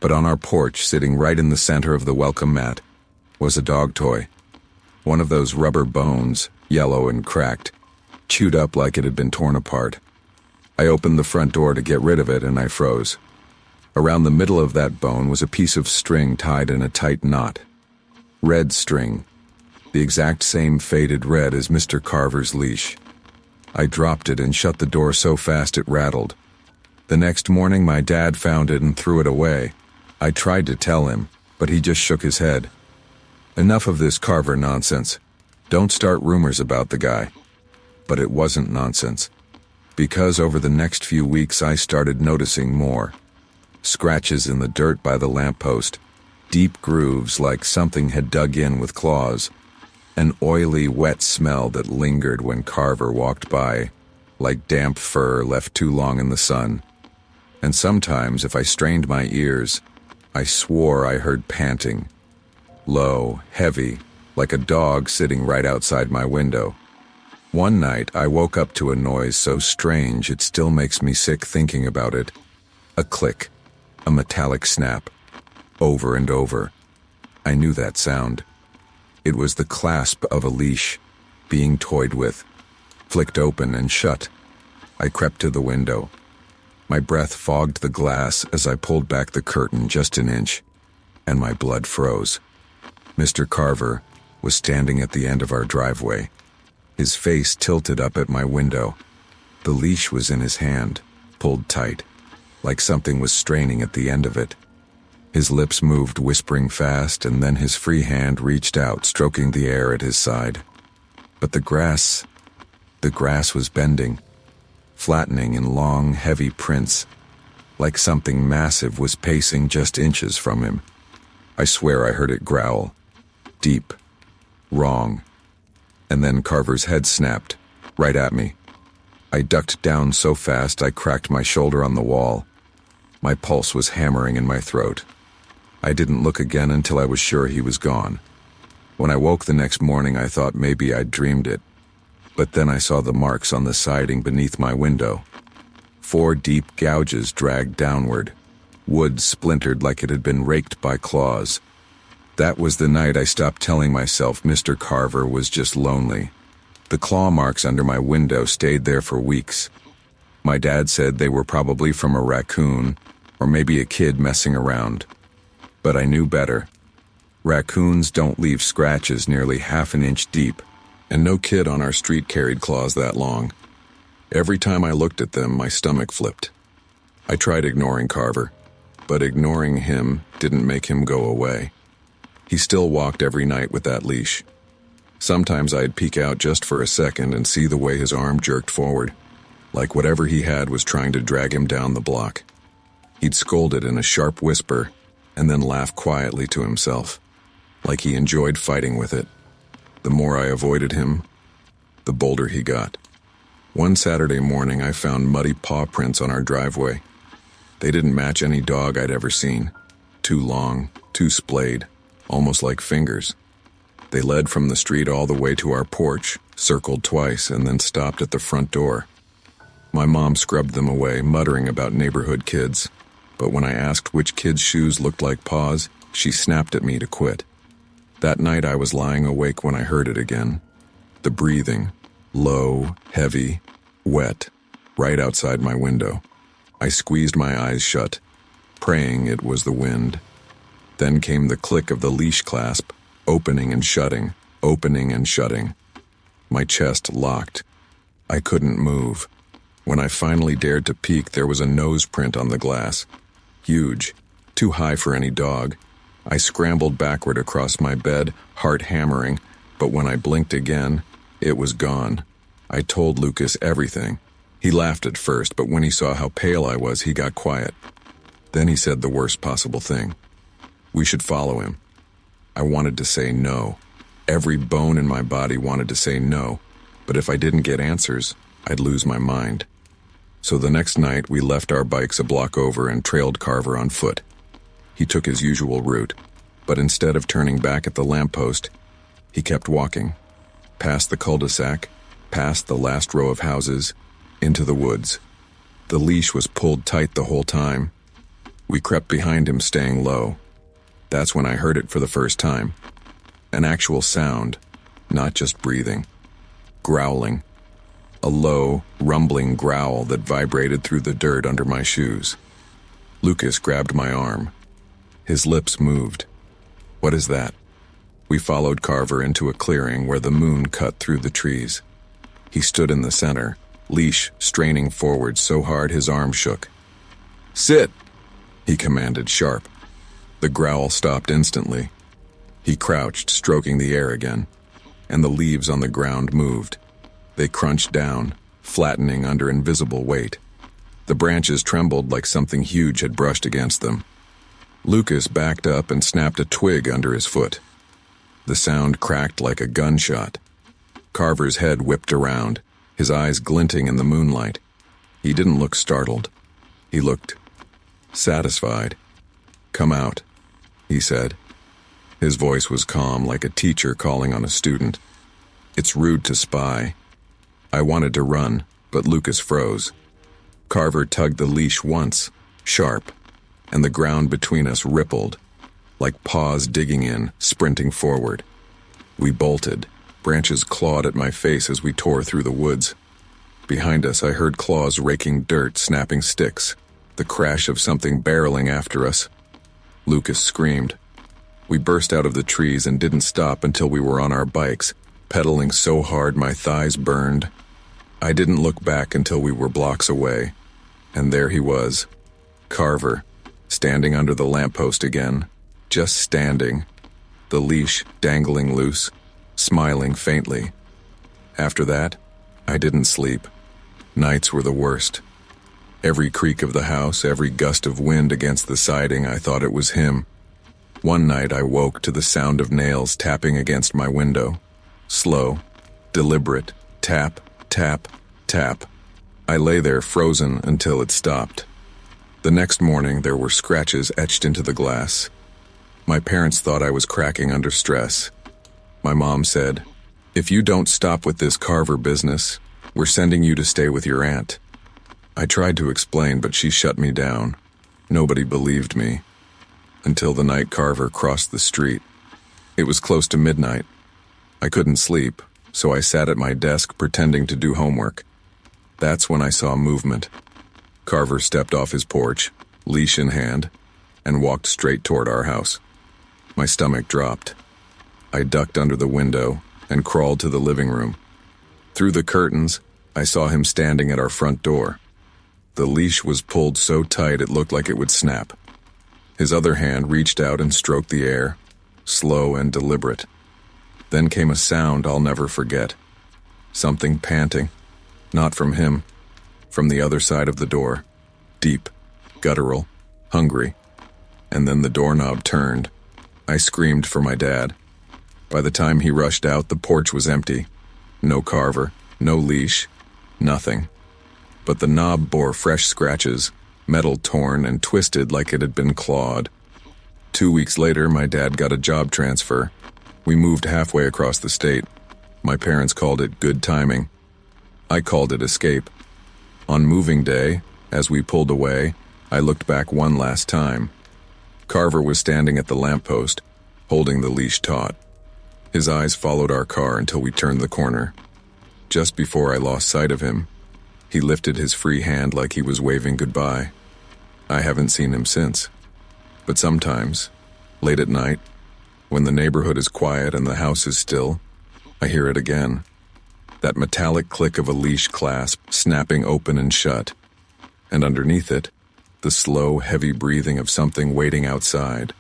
Speaker 2: but on our porch, sitting right in the center of the welcome mat, was a dog toy. One of those rubber bones, yellow and cracked, chewed up like it had been torn apart. I opened the front door to get rid of it, and I froze. Around the middle of that bone was a piece of string tied in a tight knot. Red string. The exact same faded red as Mr. Carver's leash. I dropped it and shut the door so fast it rattled. The next morning my dad found it and threw it away. I tried to tell him, but he just shook his head. "Enough of this Carver nonsense. Don't start rumors about the guy." But it wasn't nonsense. Because over the next few weeks I started noticing more. Scratches in the dirt by the lamppost, deep grooves like something had dug in with claws, an oily, wet smell that lingered when Carver walked by, like damp fur left too long in the sun. And sometimes, if I strained my ears, I swore I heard panting. Low, heavy, like a dog sitting right outside my window. One night, I woke up to a noise so strange it still makes me sick thinking about it. A click, a metallic snap, over and over. I knew that sound. It was the clasp of a leash, being toyed with, flicked open and shut. I crept to the window. My breath fogged the glass as I pulled back the curtain just an inch, and my blood froze. Mr. Carver was standing at the end of our driveway. his face tilted up at my window. The leash was in his hand, pulled tight, like something was straining at the end of it. His lips moved, whispering fast, and then his free hand reached out, stroking the air at his side. But the grass was bending, flattening in long, heavy prints, like something massive was pacing just inches from him. I swear I heard it growl. Deep. Wrong. And then Carver's head snapped, right at me. I ducked down so fast I cracked my shoulder on the wall. My pulse was hammering in my throat. I didn't look again until I was sure he was gone. When I woke the next morning, I thought maybe I'd dreamed it. But then I saw the marks on the siding beneath my window. 4 deep gouges dragged downward. Wood splintered like it had been raked by claws. That was the night I stopped telling myself Mr. Carver was just lonely. The claw marks under my window stayed there for weeks. My dad said they were probably from a raccoon, or maybe a kid messing around. But I knew better. Raccoons don't leave scratches nearly half an inch deep, and no kid on our street carried claws that long. Every time I looked at them, my stomach flipped. I tried ignoring Carver, but ignoring him didn't make him go away. He still walked every night with that leash. Sometimes I'd peek out just for a second and see the way his arm jerked forward, like whatever he had was trying to drag him down the block. He'd scold it in a sharp whisper and then laugh quietly to himself, like he enjoyed fighting with it. The more I avoided him, the bolder he got. One Saturday morning, I found muddy paw prints on our driveway. They didn't match any dog I'd ever seen. Too long, too splayed, almost like fingers. They led from the street all the way to our porch, circled twice, and then stopped at the front door. My mom scrubbed them away, muttering about neighborhood kids. But when I asked which kid's shoes looked like paws, she snapped at me to quit. That night I was lying awake when I heard it again. The breathing, low, heavy, wet, right outside my window. I squeezed my eyes shut, praying it was the wind. Then came the click of the leash clasp, opening and shutting, opening and shutting. My chest locked. I couldn't move. When I finally dared to peek, there was a nose print on the glass. Huge, too high for any dog. I scrambled backward across my bed, heart hammering, but when I blinked again, it was gone. I told Lucas everything. He laughed at first, but when he saw how pale I was, he got quiet. Then he said the worst possible thing. We should follow him. I wanted to say no. Every bone in my body wanted to say no, but if I didn't get answers, I'd lose my mind. So the next night, we left our bikes a block over and trailed Carver on foot. He took his usual route, but instead of turning back at the lamppost, he kept walking, past the cul-de-sac, past the last row of houses, into the woods. The leash was pulled tight the whole time. We crept behind him, staying low. That's when I heard it for the first time. An actual sound, not just breathing. Growling. A low, rumbling growl that vibrated through the dirt under my shoes. Lucas grabbed my arm. His lips moved. What is that? We followed Carver into a clearing where the moon cut through the trees. He stood in the center, leash straining forward so hard his arm shook. Sit, he commanded sharp. The growl stopped instantly. He crouched, stroking the air again, and the leaves on the ground moved. They crunched down, flattening under invisible weight. The branches trembled like something huge had brushed against them. Lucas backed up and snapped a twig under his foot. The sound cracked like a gunshot. Carver's head whipped around, his eyes glinting in the moonlight. He didn't look startled. He looked satisfied. Come out, he said. His voice was calm, like a teacher calling on a student. It's rude to spy. I wanted to run, but Lucas froze. Carver tugged the leash once, sharp, and the ground between us rippled, like paws digging in, sprinting forward. We bolted. Branches clawed at my face as we tore through the woods. Behind us, I heard claws raking dirt, snapping sticks, the crash of something barreling after us. Lucas screamed. We burst out of the trees and didn't stop until we were on our bikes, pedaling so hard my thighs burned. I didn't look back until we were blocks away, and there he was, Carver, standing under the lamppost again, just standing, the leash dangling loose, smiling faintly. After that, I didn't sleep. Nights were the worst. Every creak of the house, every gust of wind against the siding, I thought it was him. One night I woke to the sound of nails tapping against my window. Slow, deliberate, tap, tap, tap. I lay there frozen until it stopped. The next morning there were scratches etched into the glass. My parents thought I was cracking under stress. My mom said, "If you don't stop with this Carver business, we're sending you to stay with your aunt." I tried to explain, but she shut me down. Nobody believed me. Until the night Carver crossed the street. It was close to midnight. I couldn't sleep, so I sat at my desk pretending to do homework. That's when I saw movement. Carver stepped off his porch, leash in hand, and walked straight toward our house. My stomach dropped. I ducked under the window and crawled to the living room. Through the curtains, I saw him standing at our front door. The leash was pulled so tight it looked like it would snap. His other hand reached out and stroked the air, slow and deliberate. Then came a sound I'll never forget. Something panting. Not from him. From the other side of the door. Deep, guttural, hungry. And then the doorknob turned. I screamed for my dad. By the time he rushed out, the porch was empty. No Carver, no leash, nothing. But the knob bore fresh scratches, metal torn and twisted like it had been clawed. 2 weeks later, my dad got a job transfer. We moved halfway across the state. My parents called it good timing. I called it escape. On moving day, as we pulled away, I looked back one last time. Carver was standing at the lamppost, holding the leash taut. His eyes followed our car until we turned the corner. Just before I lost sight of him, he lifted his free hand like he was waving goodbye. I haven't seen him since. But sometimes, late at night, when the neighborhood is quiet and the house is still, I hear it again. That metallic click of a leash clasp snapping open and shut. And underneath it, the slow, heavy breathing of something waiting outside.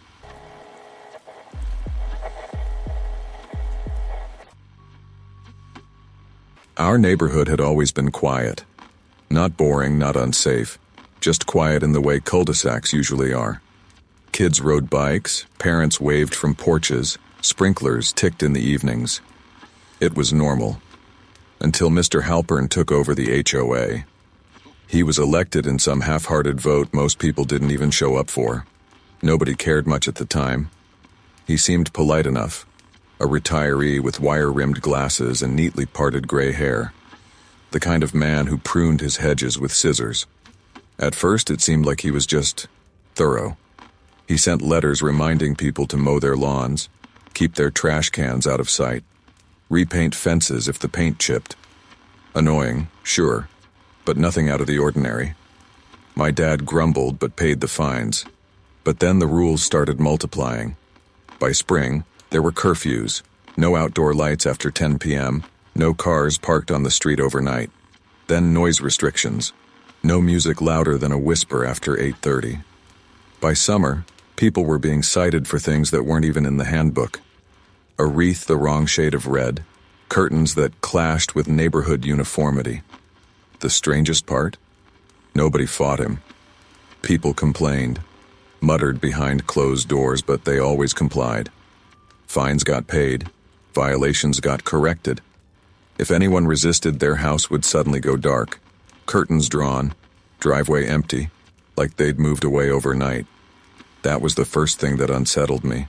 Speaker 2: Our neighborhood had always been quiet. Not boring, not unsafe. Just quiet in the way cul-de-sacs usually are. Kids rode bikes, parents waved from porches, sprinklers ticked in the evenings. It was normal. Until Mr. Halpern took over the HOA. He was elected in some half-hearted vote most people didn't even show up for. Nobody cared much at the time. He seemed polite enough, a retiree with wire-rimmed glasses and neatly parted gray hair, the kind of man who pruned his hedges with scissors. At first it seemed like he was just thorough. He sent letters reminding people to mow their lawns, keep their trash cans out of sight, repaint fences if the paint chipped. Annoying, sure, but nothing out of the ordinary. My dad grumbled but paid the fines. But then the rules started multiplying. By spring, there were curfews, no outdoor lights after 10 p.m., no cars parked on the street overnight. Then noise restrictions, no music louder than a whisper after 8:30. By summer, people were being cited for things that weren't even in the handbook. A wreath the wrong shade of red, curtains that clashed with neighborhood uniformity. The strangest part? Nobody fought him. People complained, muttered behind closed doors, but they always complied. Fines got paid, violations got corrected. If anyone resisted, their house would suddenly go dark, curtains drawn, driveway empty, like they'd moved away overnight. That was the first thing that unsettled me.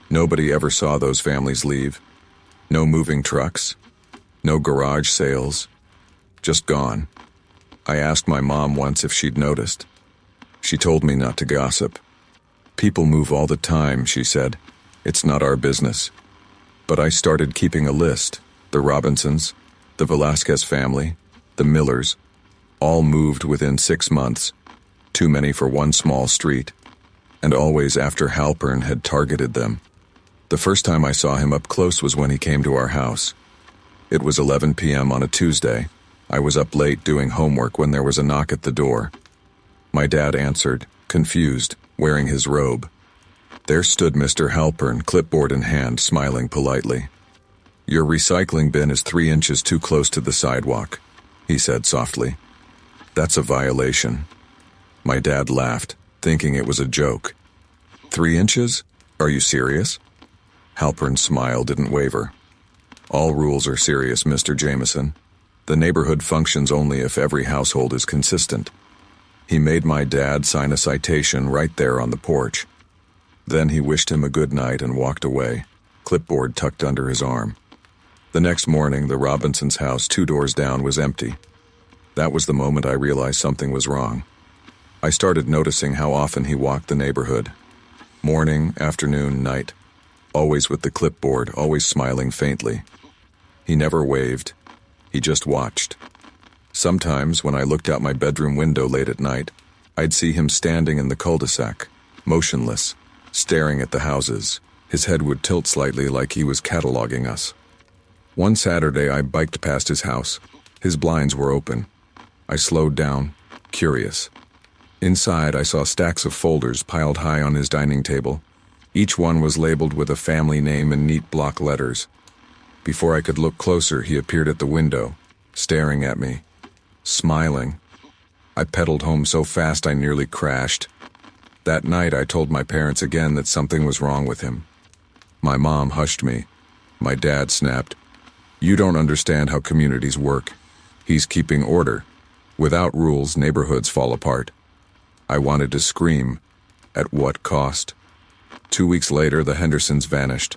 Speaker 2: Nobody ever saw those families leave. No moving trucks, no garage sales, just gone. I asked my mom once if she'd noticed. She told me not to gossip. People move all the time, she said. It's not our business. But I started keeping a list. The Robinsons, the Velasquez family, the Millers, all moved within 6 months. Too many for one small street. And always after Halpern had targeted them. The first time I saw him up close was when he came to our house. It was 11 p.m. on a Tuesday. I was up late doing homework when there was a knock at the door. My dad answered, confused, wearing his robe. There stood Mr. Halpern, clipboard in hand, smiling politely. "Your recycling bin is 3 inches too close to the sidewalk," he said softly. "That's a violation." My dad laughed, thinking it was a joke. 3 inches? Are you serious? Halpern's smile didn't waver. "All rules are serious, Mr. Jameson. The neighborhood functions only if every household is consistent." He made my dad sign a citation right there on the porch. Then he wished him a good night and walked away, clipboard tucked under his arm. The next morning, the Robinsons' house 2 doors down was empty. That was the moment I realized something was wrong. I started noticing how often he walked the neighborhood. Morning, afternoon, night. Always with the clipboard, always smiling faintly. He never waved. He just watched. Sometimes, when I looked out my bedroom window late at night, I'd see him standing in the cul-de-sac, motionless, staring at the houses. His head would tilt slightly like he was cataloging us. One Saturday, I biked past his house. His blinds were open. I slowed down, curious. Inside, I saw stacks of folders piled high on his dining table. Each one was labeled with a family name in neat block letters. Before I could look closer, he appeared at the window, staring at me, smiling. I pedaled home so fast I nearly crashed. That night, I told my parents again that something was wrong with him. My mom hushed me. My dad snapped, "You don't understand how communities work. He's keeping order. Without rules, neighborhoods fall apart." I wanted to scream. At what cost? 2 weeks later, the Hendersons vanished.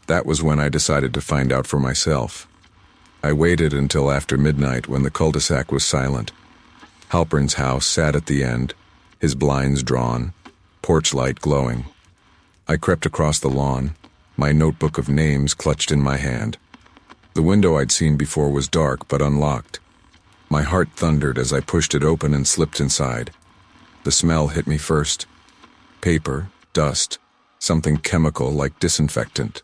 Speaker 2: That was when I decided to find out for myself. I waited until after midnight when the cul-de-sac was silent. Halpern's house sat at the end, his blinds drawn, porch light glowing. I crept across the lawn, my notebook of names clutched in my hand. The window I'd seen before was dark but unlocked. My heart thundered as I pushed it open and slipped inside. The smell hit me first. Paper, dust, something chemical like disinfectant.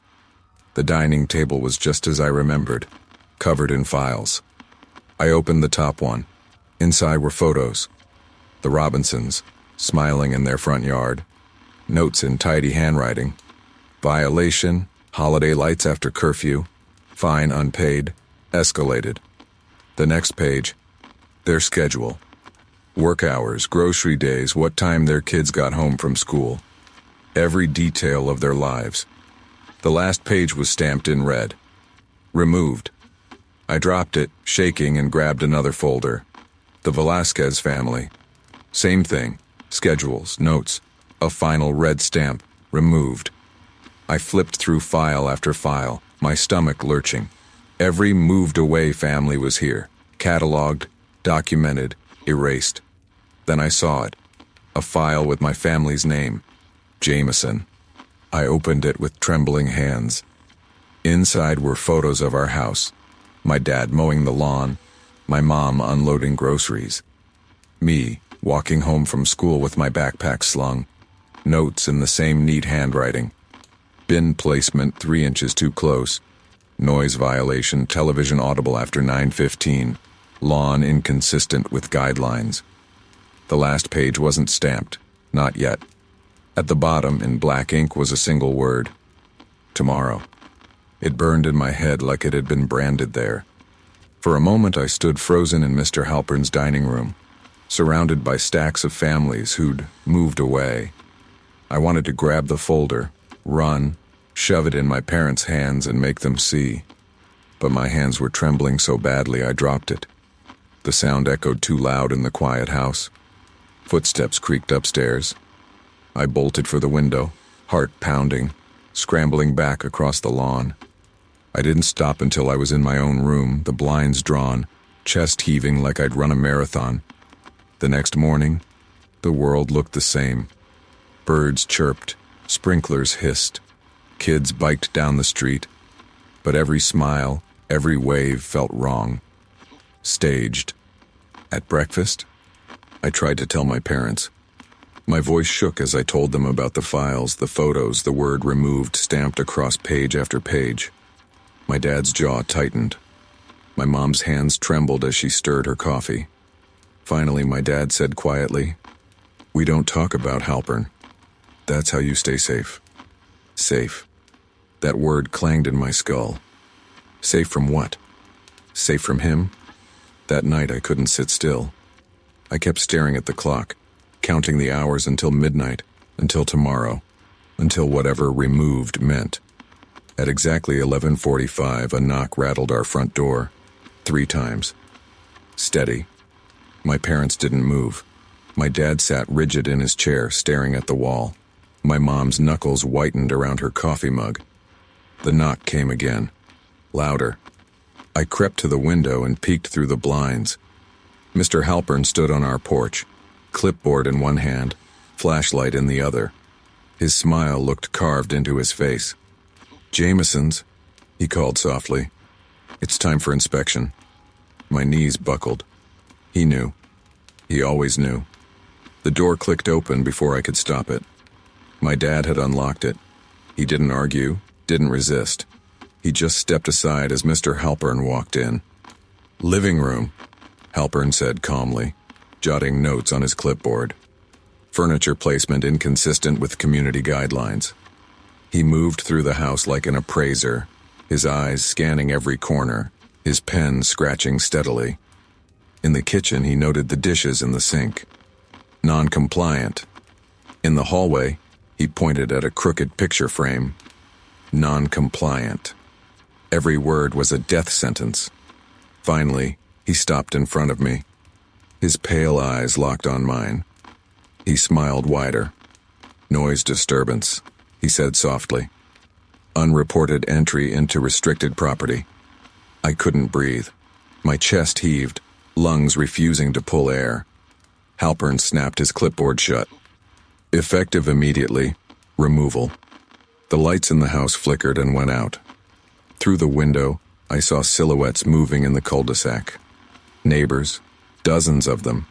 Speaker 2: The dining table was just as I remembered, covered in files. I opened the top one. Inside were photos. The Robinsons, smiling in their front yard. Notes in tidy handwriting. Violation, holiday lights after curfew. Fine unpaid, escalated. The next page, their schedule. Work hours, grocery days, what time their kids got home from school. Every detail of their lives. The last page was stamped in red. Removed. I dropped it, shaking, and grabbed another folder. The Velasquez family. Same thing. Schedules, notes. A final red stamp. Removed. I flipped through file after file, my stomach lurching. Every moved-away family was here, cataloged, documented, erased. Then I saw it. A file with my family's name. Jameson. I opened it with trembling hands. Inside were photos of our house. My dad mowing the lawn, my mom unloading groceries. Me, walking home from school with my backpack slung. Notes in the same neat handwriting. Bin placement 3 inches too close. Noise violation, television audible after 9:15. Lawn inconsistent with guidelines. The last page wasn't stamped. Not yet. At the bottom, in black ink, was a single word. Tomorrow. It burned in my head like it had been branded there. For a moment, I stood frozen in Mr. Halpern's dining room, surrounded by stacks of families who'd moved away. I wanted to grab the folder, run, shove it in my parents' hands and make them see. But my hands were trembling so badly I dropped it. The sound echoed too loud in the quiet house. Footsteps creaked upstairs. I bolted for the window, heart pounding, scrambling back across the lawn. I didn't stop until I was in my own room, the blinds drawn, chest heaving like I'd run a marathon. The next morning, the world looked the same. Birds chirped, sprinklers hissed, kids biked down the street. But every smile, every wave felt wrong. Staged. At breakfast, I tried to tell my parents. My voice shook as I told them about the files, the photos, the word removed stamped across page after page. My dad's jaw tightened. My mom's hands trembled as she stirred her coffee. Finally, my dad said quietly, "We don't talk about Halpern. That's how you stay safe." Safe. That word clanged in my skull. Safe from what? Safe from him? That night I couldn't sit still. I kept staring at the clock, counting the hours until midnight, until tomorrow, until whatever removed meant. At exactly 11:45, a knock rattled our front door, 3 times. Steady. My parents didn't move. My dad sat rigid in his chair, staring at the wall. My mom's knuckles whitened around her coffee mug. The knock came again, louder. I crept to the window and peeked through the blinds. Mr. Halpern stood on our porch, clipboard in one hand, flashlight in the other. His smile looked carved into his face. "Jameson's," he called softly. "It's time for inspection." My knees buckled. He knew. He always knew. The door clicked open before I could stop it. My dad had unlocked it. He didn't argue, didn't resist. He just stepped aside as Mr. Halpern walked in. "Living room," Halpern said calmly, jotting notes on his clipboard. Furniture placement inconsistent with community guidelines. He moved through the house like an appraiser, his eyes scanning every corner, his pen scratching steadily. In the kitchen, he noted the dishes in the sink. Non-compliant. In the hallway, he pointed at a crooked picture frame. Non-compliant. Every word was a death sentence. Finally, he stopped in front of me. His pale eyes locked on mine. He smiled wider. "Noise disturbance," he said softly. "Unreported entry into restricted property." I couldn't breathe. My chest heaved, lungs refusing to pull air. Halpern snapped his clipboard shut. "Effective immediately. Removal." The lights in the house flickered and went out. Through the window, I saw silhouettes moving in the cul-de-sac. Neighbors, dozens of them,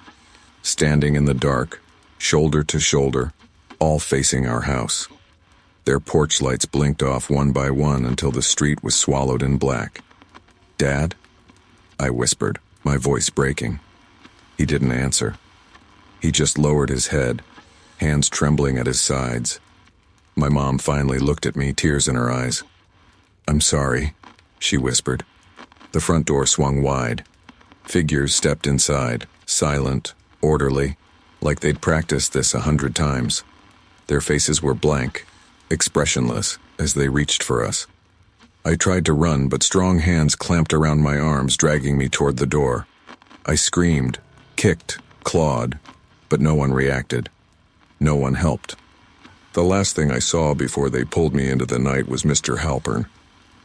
Speaker 2: standing in the dark, shoulder to shoulder, all facing our house. Their porch lights blinked off one by one until the street was swallowed in black. "Dad?" I whispered, my voice breaking. He didn't answer. He just lowered his head, hands trembling at his sides. My mom finally looked at me, tears in her eyes. "I'm sorry," she whispered. The front door swung wide. Figures stepped inside, silent, orderly, like they'd practiced this 100 times. Their faces were blank, expressionless, as they reached for us. I tried to run, but strong hands clamped around my arms, dragging me toward the door. I screamed, kicked, clawed, but no one reacted. No one helped. The last thing I saw before they pulled me into the night was Mr. Halpern,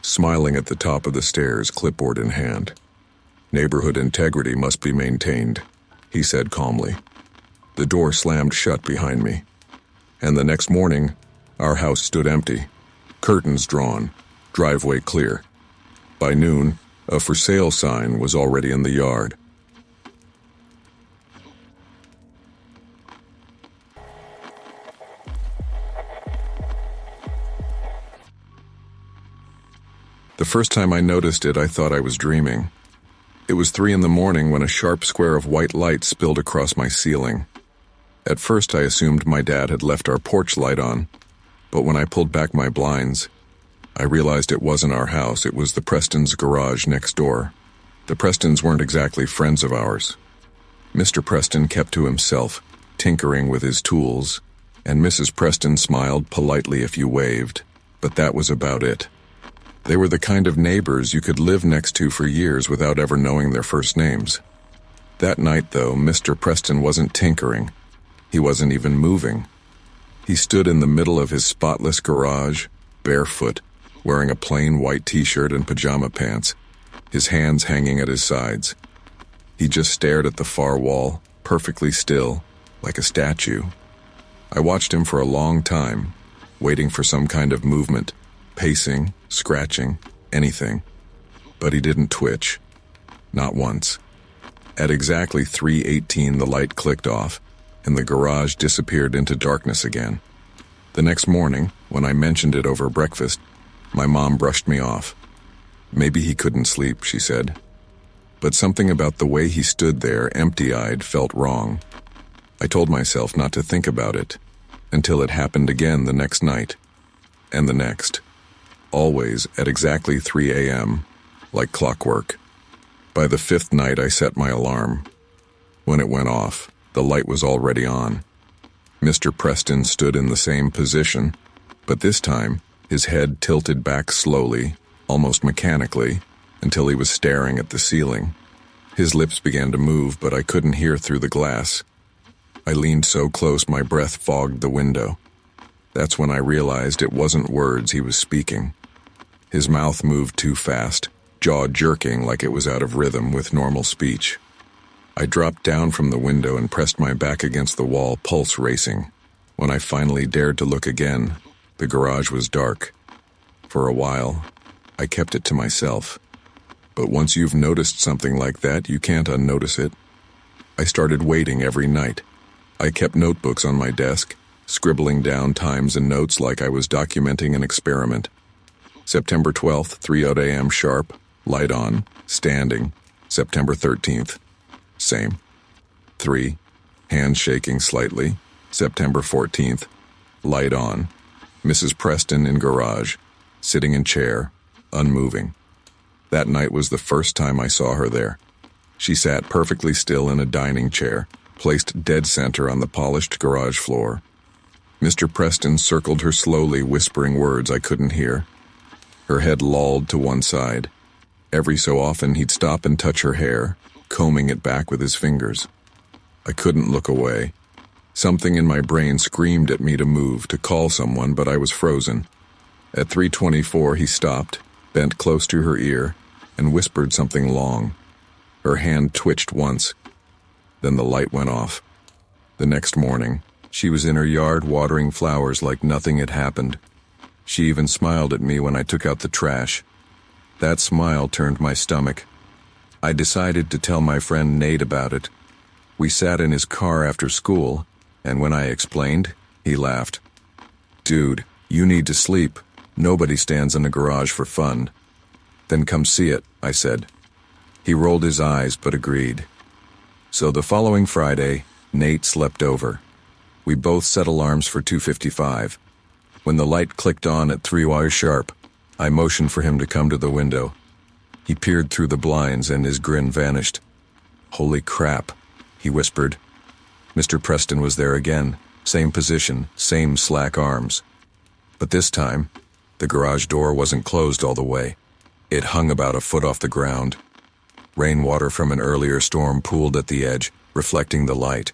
Speaker 2: smiling at the top of the stairs, clipboard in hand. "Neighborhood integrity must be maintained," he said calmly. The door slammed shut behind me. And the next morning, our house stood empty, curtains drawn, driveway clear. By noon, a for sale sign was already in the yard. The first time I noticed it, I thought I was dreaming. It was 3 a.m. when a sharp square of white light spilled across my ceiling. At first, I assumed my dad had left our porch light on, but when I pulled back my blinds, I realized it wasn't our house, it was the Prestons' garage next door. The Prestons weren't exactly friends of ours. Mr. Preston kept to himself, tinkering with his tools, and Mrs. Preston smiled politely if you waved, but that was about it. They were the kind of neighbors you could live next to for years without ever knowing their first names. That night, though, Mr. Preston wasn't tinkering. He wasn't even moving. He stood in the middle of his spotless garage, barefoot, wearing a plain white t-shirt and pajama pants, his hands hanging at his sides. He just stared at the far wall, perfectly still, like a statue. I watched him for a long time, waiting for some kind of movement, pacing, scratching, anything. But he didn't twitch. Not once. At exactly 3:18, the light clicked off, and the garage disappeared into darkness again. The next morning, when I mentioned it over breakfast, my mom brushed me off. Maybe he couldn't sleep, she said. But something about the way he stood there, empty-eyed, felt wrong. I told myself not to think about it, until it happened again the next night, and the next. Always at exactly 3 a.m., like clockwork. By the fifth night, I set my alarm. When it went off, the light was already on. Mr. Preston stood in the same position, but this time, his head tilted back slowly, almost mechanically, until he was staring at the ceiling. His lips began to move, but I couldn't hear through the glass. I leaned so close my breath fogged the window. That's when I realized it wasn't words he was speaking. His mouth moved too fast, jaw jerking like it was out of rhythm with normal speech. I dropped down from the window and pressed my back against the wall, pulse racing. When I finally dared to look again, the garage was dark. For a while, I kept it to myself. But once you've noticed something like that, you can't unnotice it. I started waiting every night. I kept notebooks on my desk, scribbling down times and notes like I was documenting an experiment. September 12th, 3:00 a.m. sharp, light on, standing. September 13th, same. 3, hands shaking slightly. September 14th, light on. Mrs. Preston in garage, sitting in chair, unmoving. That night was the first time I saw her there. She sat perfectly still in a dining chair, placed dead center on the polished garage floor. Mr. Preston circled her slowly, whispering words I couldn't hear. Her head lolled to one side. Every so often he'd stop and touch her hair, combing it back with his fingers. I couldn't look away. Something in my brain screamed at me to move, to call someone, but I was frozen. At 3:24 he stopped, bent close to her ear, and whispered something long. Her hand twitched once. Then the light went off. The next morning, she was in her yard watering flowers like nothing had happened. She even smiled at me when I took out the trash. That smile turned my stomach. I decided to tell my friend Nate about it. We sat in his car after school, and when I explained, he laughed. "Dude, you need to sleep. Nobody stands in a garage for fun." "Then come see it," I said. He rolled his eyes but agreed. So the following Friday, Nate slept over. We both set alarms for 2:55. When the light clicked on at 3 hours sharp, I motioned for him to come to the window. He peered through the blinds and his grin vanished. "Holy crap," he whispered. Mr. Preston was there again, same position, same slack arms. But this time, the garage door wasn't closed all the way. It hung about a foot off the ground. Rainwater from an earlier storm pooled at the edge, reflecting the light.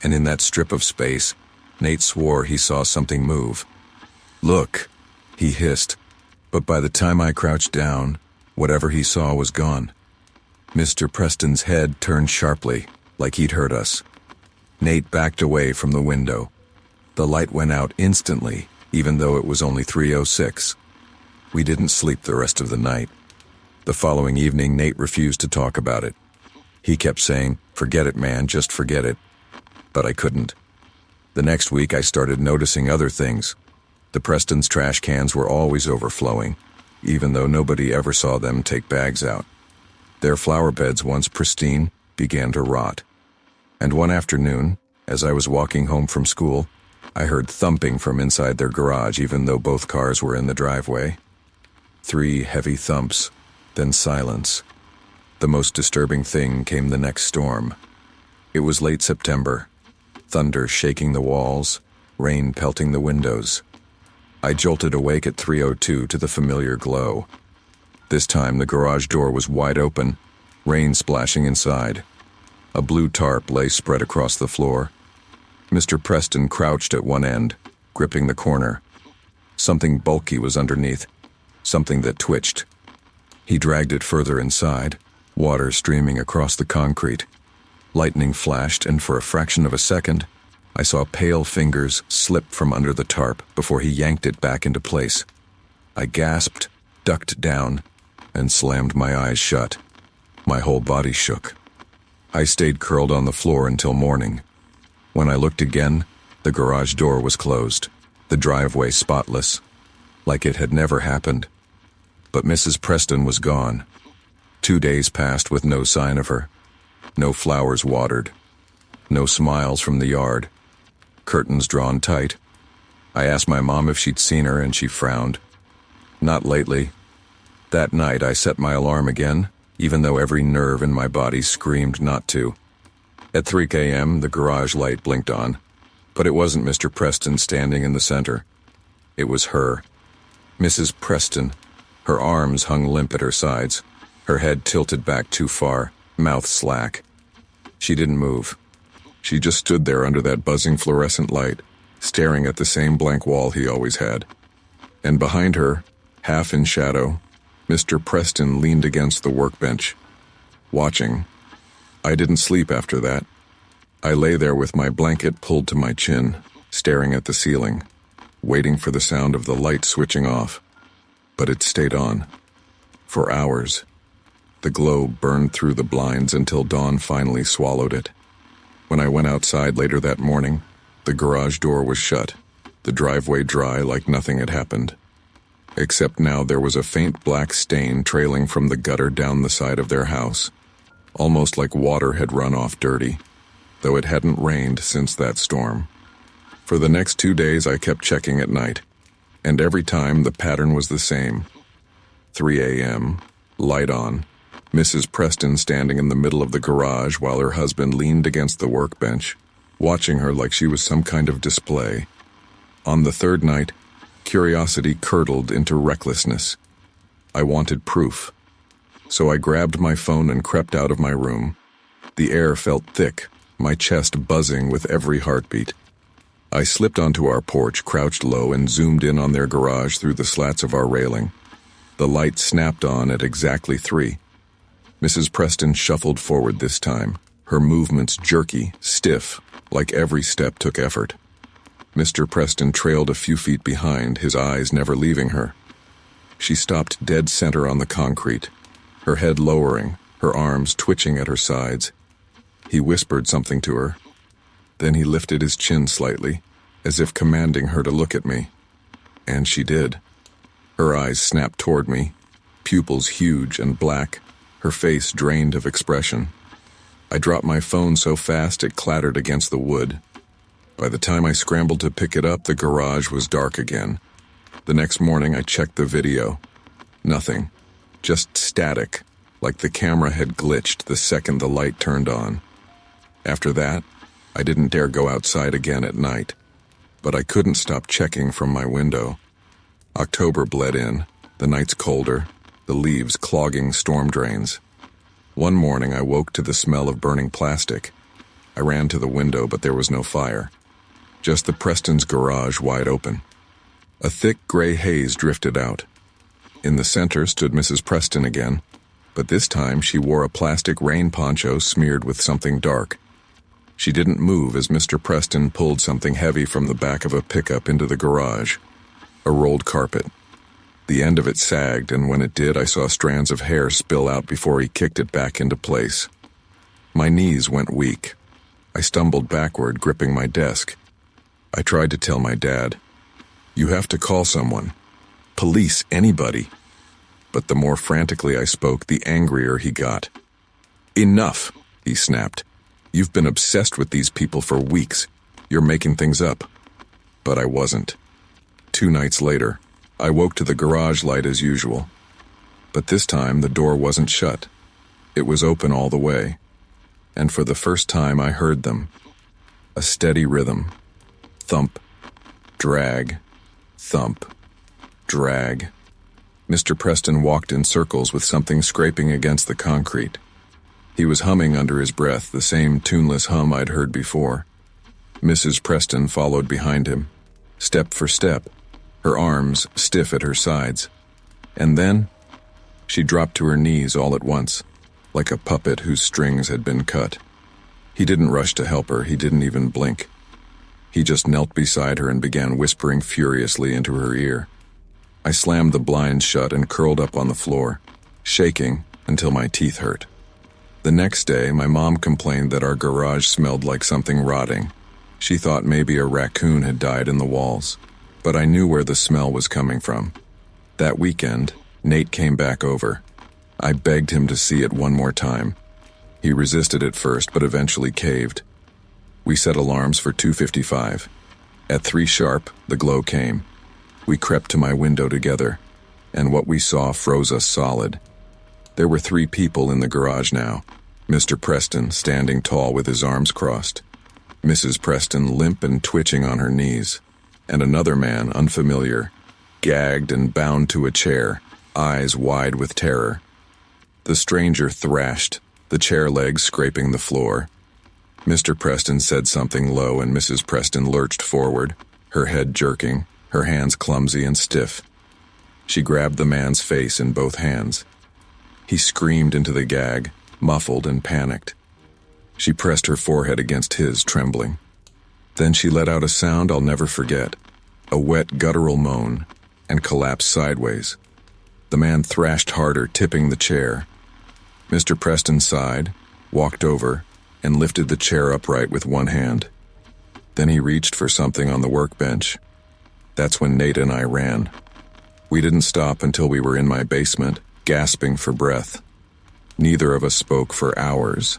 Speaker 2: And in that strip of space, Nate swore he saw something move. "Look," he hissed. But by the time I crouched down, whatever he saw was gone. Mr. Preston's head turned sharply, like he'd heard us. Nate backed away from the window. The light went out instantly, even though it was only 3:06. We didn't sleep the rest of the night. The following evening, Nate refused to talk about it. He kept saying, "Forget it, man, just forget it." But I couldn't. The next week, I started noticing other things. The Prestons' trash cans were always overflowing, even though nobody ever saw them take bags out. Their flower beds, once pristine, began to rot. And one afternoon, as I was walking home from school, I heard thumping from inside their garage, even though both cars were in the driveway. 3 heavy thumps, then silence. The most disturbing thing came the next storm. It was late September, thunder shaking the walls, rain pelting the windows. I jolted awake at 3:02 to the familiar glow. This time the garage door was wide open, rain splashing inside. A blue tarp lay spread across the floor. Mr. Preston crouched at one end, gripping the corner. Something bulky was underneath, something that twitched. He dragged it further inside, water streaming across the concrete. Lightning flashed, and for a fraction of a second, I saw pale fingers slip from under the tarp before he yanked it back into place. I gasped, ducked down, and slammed my eyes shut. My whole body shook. I stayed curled on the floor until morning. When I looked again, the garage door was closed, the driveway spotless, like it had never happened. But Mrs. Preston was gone. 2 days passed with no sign of her. No flowers watered. No smiles from the yard. Curtains drawn tight. I asked my mom if she'd seen her, and she frowned. Not lately. That night I set my alarm again, even though every nerve in my body screamed not to. At 3 a.m., the garage light blinked on, but it wasn't Mr. Preston standing in the center. It was her. Mrs. Preston. Her arms hung limp at her sides, her head tilted back too far, mouth slack. She didn't move. She just stood there under that buzzing fluorescent light, staring at the same blank wall he always had. And behind her, half in shadow, Mr. Preston leaned against the workbench, watching. I didn't sleep after that. I lay there with my blanket pulled to my chin, staring at the ceiling, waiting for the sound of the light switching off. But it stayed on. For hours. The glow burned through the blinds until dawn finally swallowed it. When I went outside later that morning, the garage door was shut, the driveway dry like nothing had happened. Except now there was a faint black stain trailing from the gutter down the side of their house, almost like water had run off dirty, though it hadn't rained since that storm. For the next 2 days I kept checking at night, and every time the pattern was the same. 3 a.m., light on, Mrs. Preston standing in the middle of the garage while her husband leaned against the workbench, watching her like she was some kind of display. On the third night, curiosity curdled into recklessness. I wanted proof. So I grabbed my phone and crept out of my room. The air felt thick, my chest buzzing with every heartbeat. I slipped onto our porch, crouched low, and zoomed in on their garage through the slats of our railing. The light snapped on at exactly 3. Mrs. Preston shuffled forward this time, her movements jerky, stiff, like every step took effort. Mr. Preston trailed a few feet behind, his eyes never leaving her. She stopped dead center on the concrete, her head lowering, her arms twitching at her sides. He whispered something to her. Then he lifted his chin slightly, as if commanding her to look at me. And she did. Her eyes snapped toward me, pupils huge and black, her face drained of expression. I dropped my phone so fast it clattered against the wood. By the time I scrambled to pick it up, the garage was dark again. The next morning I checked the video. Nothing. Just static, like the camera had glitched the second the light turned on. After that, I didn't dare go outside again at night, but I couldn't stop checking from my window. October bled in, the nights colder, the leaves clogging storm drains. One morning I woke to the smell of burning plastic. I ran to the window, but there was no fire. Just the Preston's garage wide open. A thick gray haze drifted out. In the center stood Mrs. Preston again, but this time she wore a plastic rain poncho smeared with something dark. She didn't move as Mr. Preston pulled something heavy from the back of a pickup into the garage. A rolled carpet. The end of it sagged, and when it did, I saw strands of hair spill out before he kicked it back into place. My knees went weak. I stumbled backward, gripping my desk. I tried to tell my dad, "You have to call someone. Police, anybody." But the more frantically I spoke, the angrier he got. "Enough," he snapped. "You've been obsessed with these people for weeks. You're making things up." But I wasn't. 2 nights later, I woke to the garage light as usual. But this time the door wasn't shut. It was open all the way. And for the first time I heard them. A steady rhythm. Thump. Drag. Thump. Drag. Mr. Preston walked in circles with something scraping against the concrete. He was humming under his breath, the same tuneless hum I'd heard before. Mrs. Preston followed behind him, step for step, her arms stiff at her sides. And then, she dropped to her knees all at once, like a puppet whose strings had been cut. He didn't rush to help her, he didn't even blink. He just knelt beside her and began whispering furiously into her ear. I slammed the blinds shut and curled up on the floor, shaking until my teeth hurt. The next day, my mom complained that our garage smelled like something rotting. She thought maybe a raccoon had died in the walls, but I knew where the smell was coming from. That weekend, Nate came back over. I begged him to see it one more time. He resisted at first, but eventually caved. We set alarms for 2:55. At 3 sharp, the glow came. We crept to my window together, and what we saw froze us solid. There were 3 people in the garage now. Mr. Preston standing tall with his arms crossed, Mrs. Preston limp and twitching on her knees, and another man, unfamiliar, gagged and bound to a chair, eyes wide with terror. The stranger thrashed, the chair legs scraping the floor. Mr. Preston said something low and Mrs. Preston lurched forward, her head jerking, her hands clumsy and stiff. She grabbed the man's face in both hands. He screamed into the gag, muffled and panicked. She pressed her forehead against his, trembling. Then she let out a sound I'll never forget, a wet guttural moan, and collapsed sideways. The man thrashed harder, tipping the chair. Mr. Preston sighed, walked over, and lifted the chair upright with one hand. Then he reached for something on the workbench. That's when Nate and I ran. We didn't stop until we were in my basement, gasping for breath. Neither of us spoke for hours.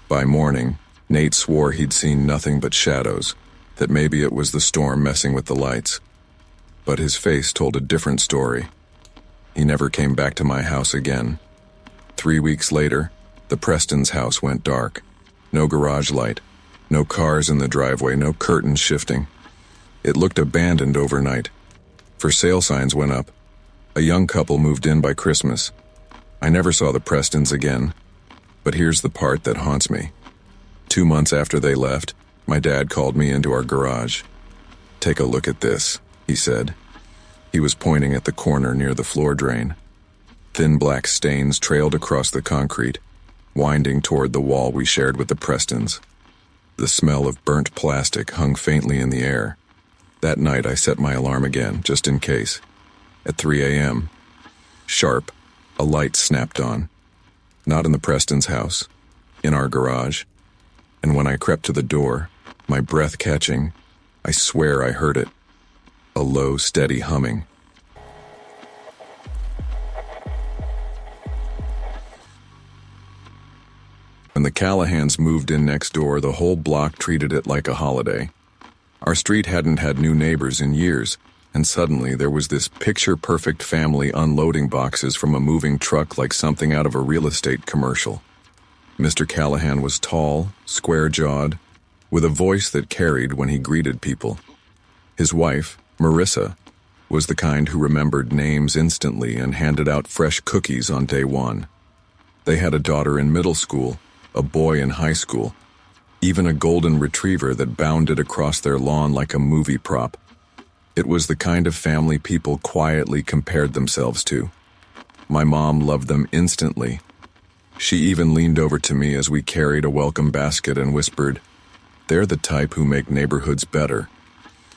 Speaker 2: By morning, Nate swore he'd seen nothing but shadows, that maybe it was the storm messing with the lights. But his face told a different story. He never came back to my house again. 3 weeks later, the Prestons' house went dark. No garage light, no cars in the driveway, no curtains shifting. It looked abandoned overnight. For sale signs went up. A young couple moved in by Christmas. I never saw the Prestons again. But here's the part that haunts me. 2 months after they left, my dad called me into our garage. "Take a look at this," he said. He was pointing at the corner near the floor drain. Thin black stains trailed across the concrete, winding toward the wall we shared with the Prestons. The smell of burnt plastic hung faintly in the air. That night I set my alarm again, just in case. At 3 a.m., sharp, a light snapped on. Not in the Prestons' house, in our garage. And when I crept to the door, my breath catching, I swear I heard it. A low, steady humming. When the Callahans moved in next door, the whole block treated it like a holiday. Our street hadn't had new neighbors in years, and suddenly there was this picture-perfect family unloading boxes from a moving truck like something out of a real estate commercial. Mr. Callahan was tall, square-jawed, with a voice that carried when he greeted people. His wife, Marissa, was the kind who remembered names instantly and handed out fresh cookies on day one. They had a daughter in middle school, a boy in high school, even a golden retriever that bounded across their lawn like a movie prop. It was the kind of family people quietly compared themselves to. My mom loved them instantly. She even leaned over to me as we carried a welcome basket and whispered, "They're the type who make neighborhoods better."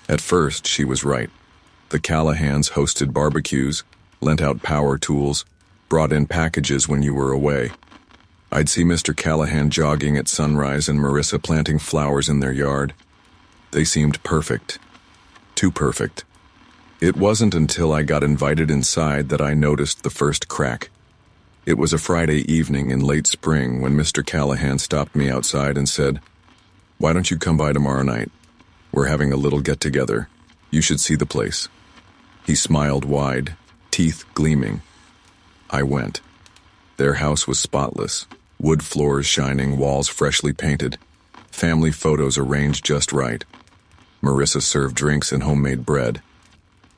Speaker 2: At first, she was right. The Callahans hosted barbecues, lent out power tools, brought in packages when you were away. I'd see Mr. Callahan jogging at sunrise and Marissa planting flowers in their yard. They seemed perfect. Too perfect. It wasn't until I got invited inside that I noticed the first crack. It was a Friday evening in late spring when Mr. Callahan stopped me outside and said, "Why don't you come by tomorrow night? We're having a little get-together. You should see the place." He smiled wide, teeth gleaming. I went. Their house was spotless, wood floors shining, walls freshly painted, family photos arranged just right. Marissa served drinks and homemade bread.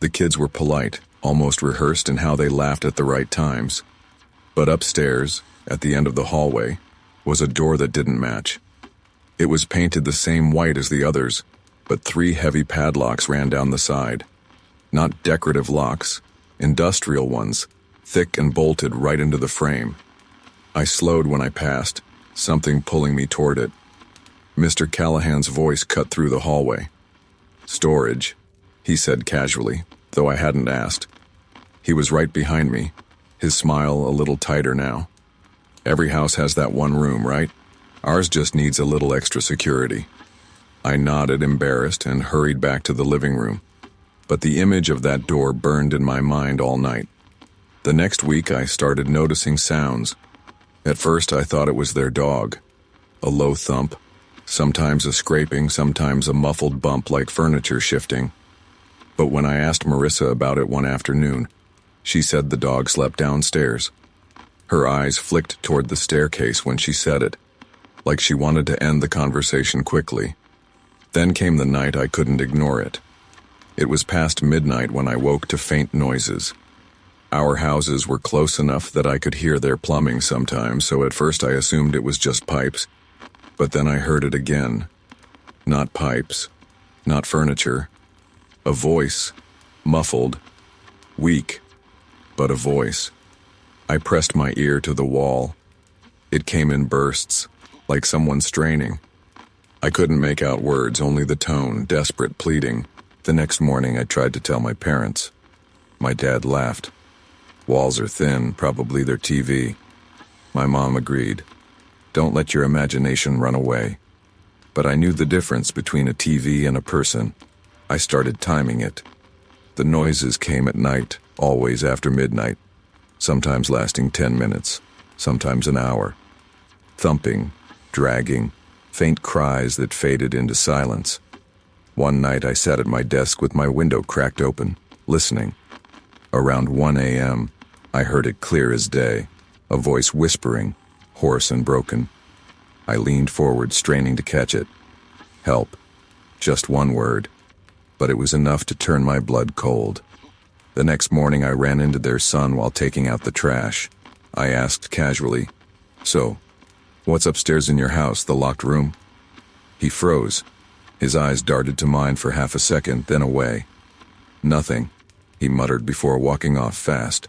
Speaker 2: The kids were polite, almost rehearsed in how they laughed at the right times. But upstairs, at the end of the hallway, was a door that didn't match. It was painted the same white as the others, but 3 heavy padlocks ran down the side. Not decorative locks, industrial ones, thick and bolted right into the frame. I slowed when I passed, something pulling me toward it. Mr. Callahan's voice cut through the hallway. "Storage," he said casually, though I hadn't asked. He was right behind me, his smile a little tighter now. "Every house has that one room, right? Ours just needs a little extra security." I nodded, embarrassed, and hurried back to the living room. But the image of that door burned in my mind all night. The next week, I started noticing sounds. At first, I thought it was their dog. A low thump, sometimes a scraping, sometimes a muffled bump like furniture shifting. But when I asked Marissa about it one afternoon, she said the dog slept downstairs. Her eyes flicked toward the staircase when she said it, like she wanted to end the conversation quickly. Then came the night I couldn't ignore it. It was past midnight when I woke to faint noises. Our houses were close enough that I could hear their plumbing sometimes, so at first I assumed it was just pipes. But then I heard it again. Not pipes, not furniture. A voice, muffled, weak, but a voice. I pressed my ear to the wall. It came in bursts, like someone straining. I couldn't make out words, only the tone, desperate, pleading. The next morning I tried to tell my parents. My dad laughed. Walls are thin, probably their TV. My mom agreed. Don't let your imagination run away. But I knew the difference between a TV and a person. I started timing it. The noises came at night, always after midnight, sometimes lasting 10 minutes, sometimes an hour. Thumping, dragging, faint cries that faded into silence. One night I sat at my desk with my window cracked open, listening. Around 1 a.m., I heard it clear as day, a voice whispering, hoarse and broken. I leaned forward, straining to catch it. Help. Just one word. But it was enough to turn my blood cold. The next morning I ran into their son while taking out the trash. I asked casually, "So, what's upstairs in your house, the locked room?" He froze. His eyes darted to mine for half a second, then away. "Nothing," he muttered before walking off fast.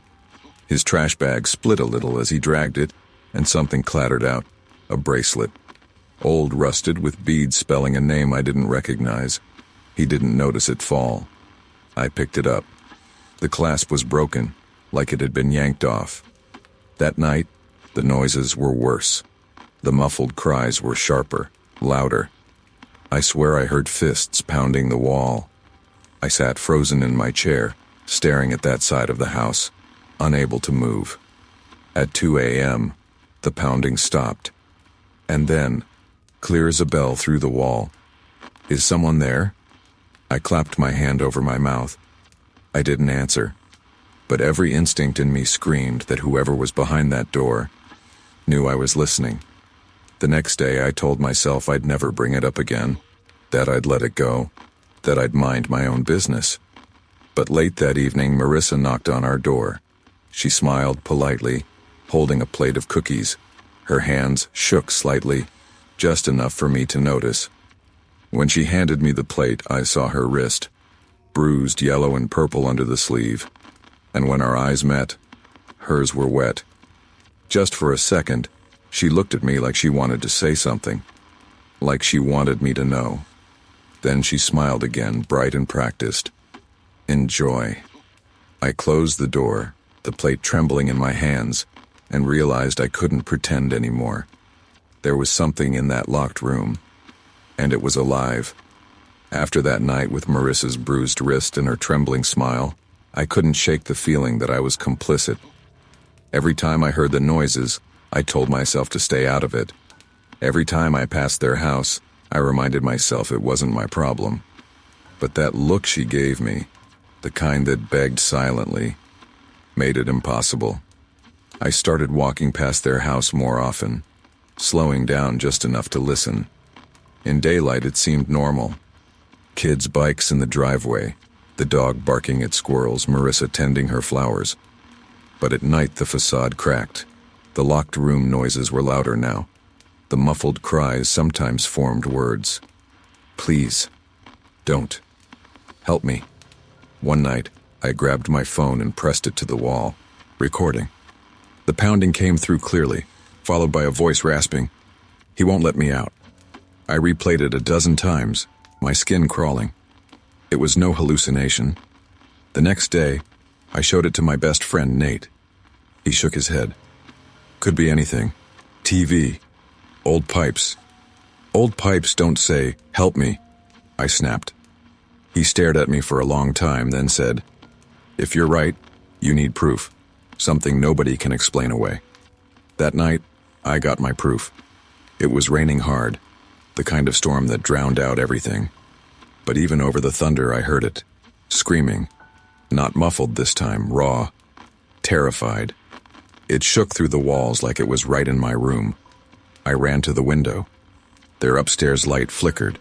Speaker 2: His trash bag split a little as he dragged it, and something clattered out. A bracelet. Old, rusted, with beads spelling a name I didn't recognize. He didn't notice it fall. I picked it up. The clasp was broken, like it had been yanked off. That night, the noises were worse. The muffled cries were sharper, louder. I swear I heard fists pounding the wall. I sat frozen in my chair, staring at that side of the house, unable to move. At 2 a.m., the pounding stopped. And then, clear as a bell through the wall, "Is someone there?" I clapped my hand over my mouth. I didn't answer, but every instinct in me screamed that whoever was behind that door knew I was listening. The next day I told myself I'd never bring it up again, that I'd let it go, that I'd mind my own business. But late that evening, Marissa knocked on our door. She smiled politely, holding a plate of cookies. Her hands shook slightly, just enough for me to notice. When she handed me the plate, I saw her wrist, bruised yellow and purple under the sleeve. And when our eyes met, hers were wet. Just for a second, she looked at me like she wanted to say something, like she wanted me to know. Then she smiled again, bright and practiced. "Enjoy." I closed the door, the plate trembling in my hands, and realized I couldn't pretend anymore. There was something in that locked room, and it was alive. After that night with Marissa's bruised wrist and her trembling smile, I couldn't shake the feeling that I was complicit. Every time I heard the noises, I told myself to stay out of it. Every time I passed their house, I reminded myself it wasn't my problem. But that look she gave me, the kind that begged silently, made it impossible. I started walking past their house more often, slowing down just enough to listen. In daylight, it seemed normal. Kids' bikes in the driveway, the dog barking at squirrels, Marissa tending her flowers. But at night, the facade cracked. The locked room noises were louder now. The muffled cries sometimes formed words. "Please, don't. Help me." One night, I grabbed my phone and pressed it to the wall, recording. The pounding came through clearly, followed by a voice rasping, "He won't let me out." I replayed it a dozen times, my skin crawling. It was no hallucination. The next day, I showed it to my best friend, Nate. He shook his head. "Could be anything. TV. Old pipes. Old pipes don't say, 'Help me,' I snapped. He stared at me for a long time, then said, "If you're right, you need proof. Something nobody can explain away." That night, I got my proof. It was raining hard, the kind of storm that drowned out everything. But even over the thunder, I heard it, screaming. Not muffled this time, raw, terrified. It shook through the walls like it was right in my room. I ran to the window. Their upstairs light flickered.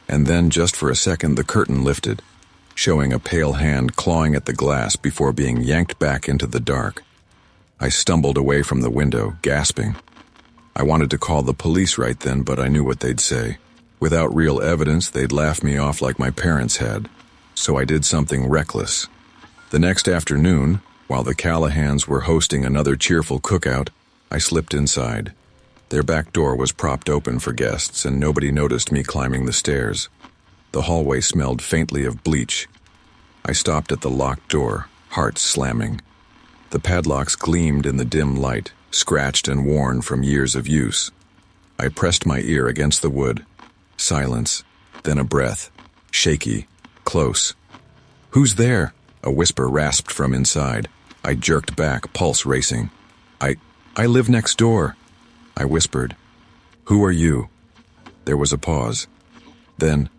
Speaker 2: And then, just for a second, the curtain lifted, showing a pale hand clawing at the glass before being yanked back into the dark. I stumbled away from the window, gasping. I wanted to call the police right then, but I knew what they'd say. Without real evidence, they'd laugh me off like my parents had. So I did something reckless. The next afternoon, while the Callahans were hosting another cheerful cookout, I slipped inside. Their back door was propped open for guests, and nobody noticed me climbing the stairs. The hallway smelled faintly of bleach. I stopped at the locked door, heart slamming. The padlocks gleamed in the dim light, scratched and worn from years of use. I pressed my ear against the wood. Silence, then a breath, shaky, close. "Who's there?" a whisper rasped from inside. I jerked back, pulse racing. I live next door," I whispered. "Who are you?" There was a pause. Then,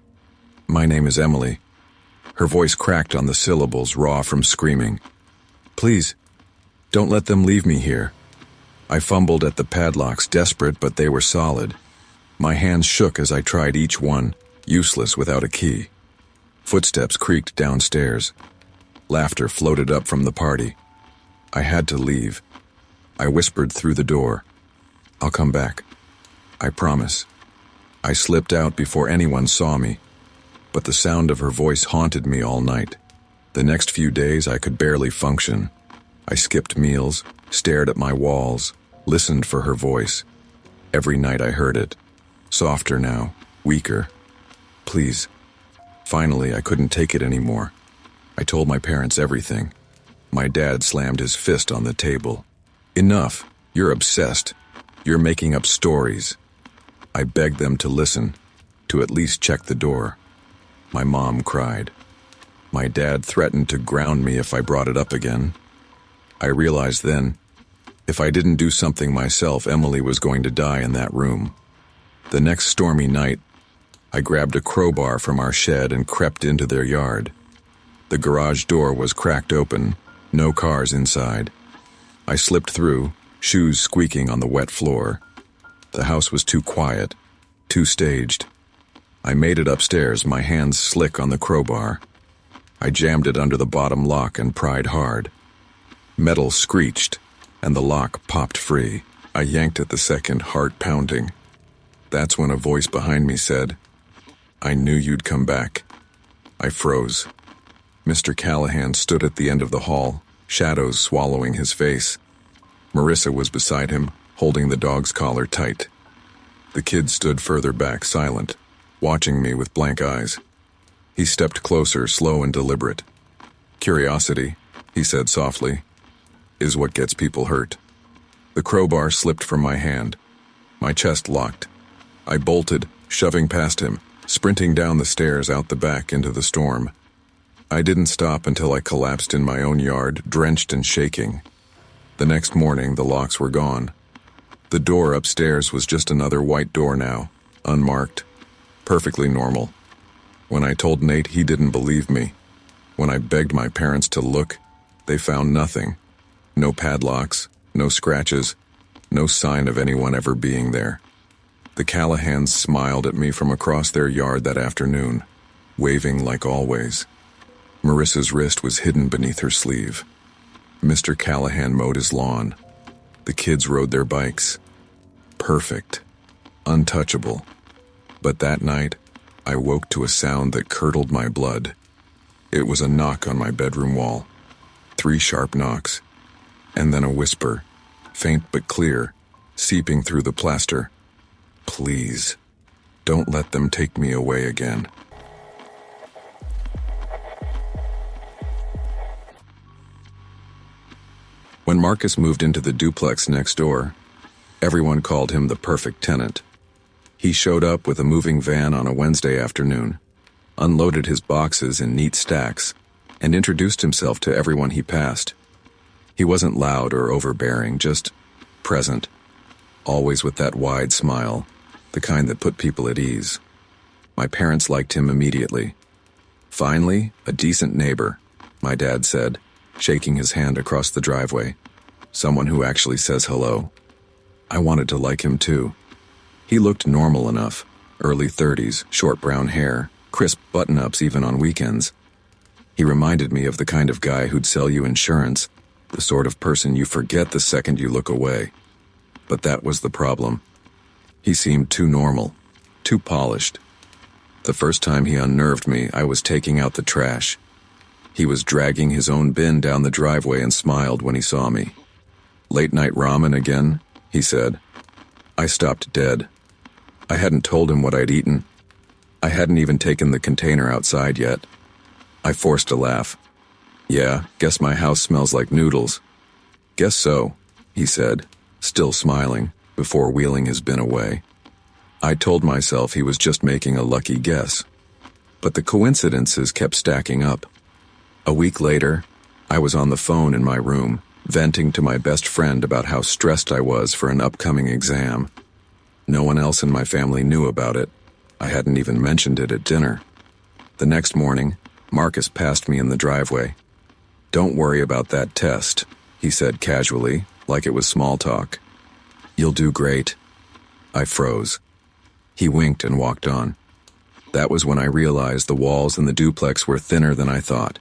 Speaker 2: "My name is Emily." Her voice cracked on the syllables, raw from screaming. "Please, don't let them leave me here." I fumbled at the padlocks, desperate, but they were solid. My hands shook as I tried each one, useless without a key. Footsteps creaked downstairs. Laughter floated up from the party. I had to leave. I whispered through the door, "I'll come back. I promise." I slipped out before anyone saw me, but the sound of her voice haunted me all night. The next few days I could barely function. I skipped meals, stared at my walls, listened for her voice. Every night I heard it. Softer now, weaker. "Please." Finally, I couldn't take it anymore. I told my parents everything. My dad slammed his fist on the table. "Enough. You're obsessed. You're making up stories." I begged them to listen, to at least check the door. My mom cried. My dad threatened to ground me if I brought it up again. I realized then, if I didn't do something myself, Emily was going to die in that room. The next stormy night, I grabbed a crowbar from our shed and crept into their yard. The garage door was cracked open, no cars inside. I slipped through, shoes squeaking on the wet floor. The house was too quiet, too staged. I made it upstairs, my hands slick on the crowbar. I jammed it under the bottom lock and pried hard. Metal screeched, and the lock popped free. I yanked at the second, heart pounding. That's when a voice behind me said, "I knew you'd come back." I froze. Mr. Callahan stood at the end of the hall, shadows swallowing his face. Marissa was beside him, holding the dog's collar tight. The kid stood further back, silent, watching me with blank eyes. He stepped closer, slow and deliberate. "Curiosity," he said softly, "is what gets people hurt." The crowbar slipped from my hand. My chest locked. I bolted, shoving past him, sprinting down the stairs out the back into the storm. I didn't stop until I collapsed in my own yard, drenched and shaking. The next morning, the locks were gone. The door upstairs was just another white door now, unmarked, perfectly normal. When I told Nate, he didn't believe me. When I begged my parents to look, they found nothing. No padlocks, no scratches, no sign of anyone ever being there. The Callahans smiled at me from across their yard that afternoon, waving like always. Marissa's wrist was hidden beneath her sleeve. Mr. Callahan mowed his lawn. The kids rode their bikes. Perfect. Untouchable. But that night, I woke to a sound that curdled my blood. It was a knock on my bedroom wall. 3 sharp knocks. And then a whisper, faint but clear, seeping through the plaster. "Please, don't let them take me away again." When Marcus moved into the duplex next door, everyone called him the perfect tenant. He showed up with a moving van on a Wednesday afternoon, unloaded his boxes in neat stacks, and introduced himself to everyone he passed. He wasn't loud or overbearing, just present, always with that wide smile, the kind that put people at ease. My parents liked him immediately. "Finally, a decent neighbor," my dad said, shaking his hand across the driveway. "Someone who actually says hello." I wanted to like him too. He looked normal enough, early 30s, short brown hair, crisp button-ups even on weekends. He reminded me of the kind of guy who'd sell you insurance, the sort of person you forget the second you look away. But that was the problem. He seemed too normal, too polished. The first time he unnerved me, I was taking out the trash. He was dragging his own bin down the driveway and smiled when he saw me. "Late night ramen again?" he said. I stopped dead. I hadn't told him what I'd eaten. I hadn't even taken the container outside yet. I forced a laugh. "Yeah, guess my house smells like noodles." "Guess so," he said, still smiling, before wheeling his bin away. I told myself he was just making a lucky guess. But the coincidences kept stacking up. A week later, I was on the phone in my room, venting to my best friend about how stressed I was for an upcoming exam. No one else in my family knew about it. I hadn't even mentioned it at dinner. The next morning, Marcus passed me in the driveway. "Don't worry about that test," he said casually, like it was small talk. "You'll do great." I froze. He winked and walked on. That was when I realized the walls in the duplex were thinner than I thought.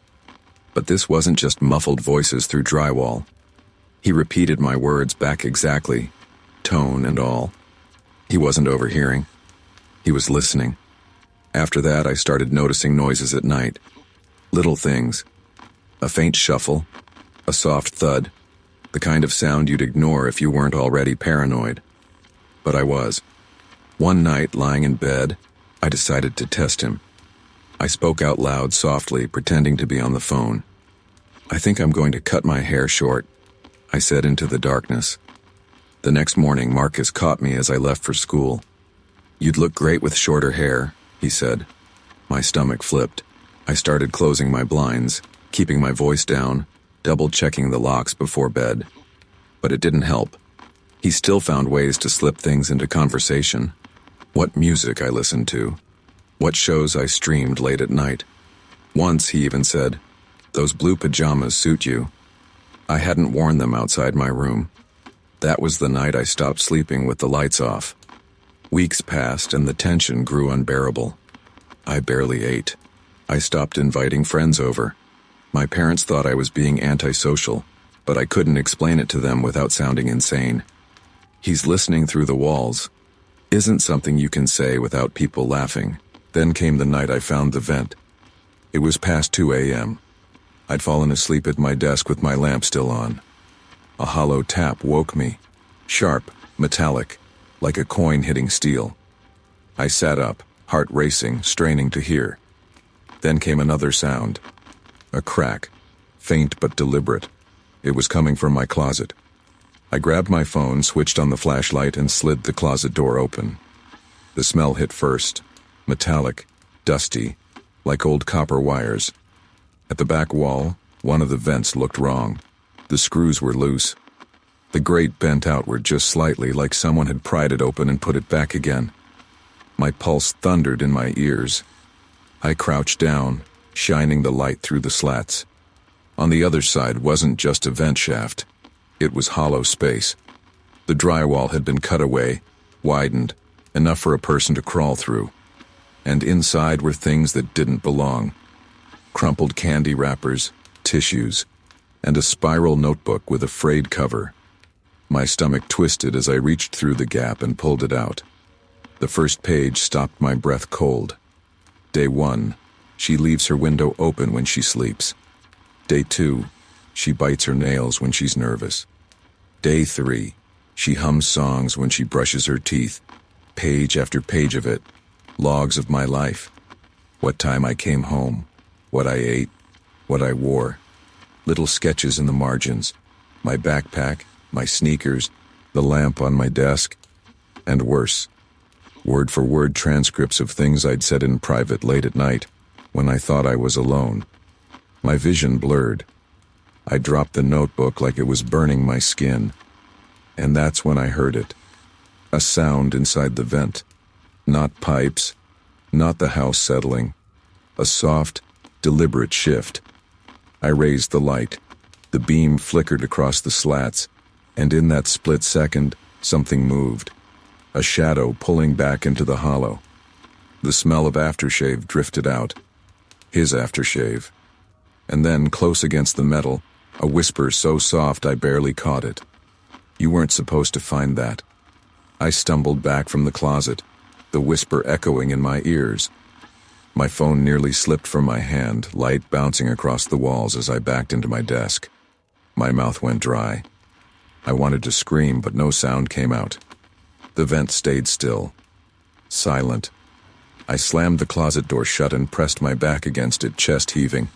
Speaker 2: But this wasn't just muffled voices through drywall. He repeated my words back exactly, tone and all. He wasn't overhearing. He was listening. After that, I started noticing noises at night. Little things. A faint shuffle, a soft thud, the kind of sound you'd ignore if you weren't already paranoid. But I was. One night, lying in bed, I decided to test him. I spoke out loud softly, pretending to be on the phone. "I think I'm going to cut my hair short," I said into the darkness. The next morning, Marcus caught me as I left for school. "You'd look great with shorter hair," he said. My stomach flipped. I started closing my blinds, keeping my voice down, double-checking the locks before bed. But it didn't help. He still found ways to slip things into conversation. What music I listened to. What shows I streamed late at night. Once he even said, "Those blue pajamas suit you." I hadn't worn them outside my room. That was the night I stopped sleeping with the lights off. Weeks passed and the tension grew unbearable. I barely ate. I stopped inviting friends over. My parents thought I was being antisocial, but I couldn't explain it to them without sounding insane. "He's listening through the walls" isn't something you can say without people laughing. Then came the night I found the vent. It was past 2 a.m. I'd fallen asleep at my desk with my lamp still on. A hollow tap woke me. Sharp, metallic, like a coin hitting steel. I sat up, heart racing, straining to hear. Then came another sound. A crack, faint but deliberate. It was coming from my closet. I grabbed my phone, switched on the flashlight, and slid the closet door open. The smell hit first. Metallic, dusty, like old copper wires. At the back wall, one of the vents looked wrong. The screws were loose. The grate bent outward just slightly, like someone had pried it open and put it back again. My pulse thundered in my ears. I crouched down, shining the light through the slats. On the other side wasn't just a vent shaft. It was hollow space. The drywall had been cut away, widened, enough for a person to crawl through. And inside were things that didn't belong. Crumpled candy wrappers, tissues, and a spiral notebook with a frayed cover. My stomach twisted as I reached through the gap and pulled it out. The first page stopped my breath cold. Day 1, she leaves her window open when she sleeps. Day 2, she bites her nails when she's nervous. Day 3, she hums songs when she brushes her teeth. Page after page of it. Logs of my life. What time I came home. What I ate. What I wore. Little sketches in the margins. My backpack, my sneakers, the lamp on my desk. And worse. Word-for-word transcripts of things I'd said in private late at night. when I thought I was alone. My vision blurred. I dropped the notebook like it was burning my skin. And that's when I heard it. A sound inside the vent. Not pipes, not the house settling. A soft, deliberate shift. I raised the light. The beam flickered across the slats, and in that split second, something moved. A shadow pulling back into the hollow. The smell of aftershave drifted out. His aftershave. And then, close against the metal, a whisper so soft I barely caught it. "You weren't supposed to find that." I stumbled back from the closet, the whisper echoing in my ears. My phone nearly slipped from my hand, light bouncing across the walls as I backed into my desk. My mouth went dry. I wanted to scream, but no sound came out. The vent stayed still. Silent. I slammed the closet door shut and pressed my back against it, chest heaving.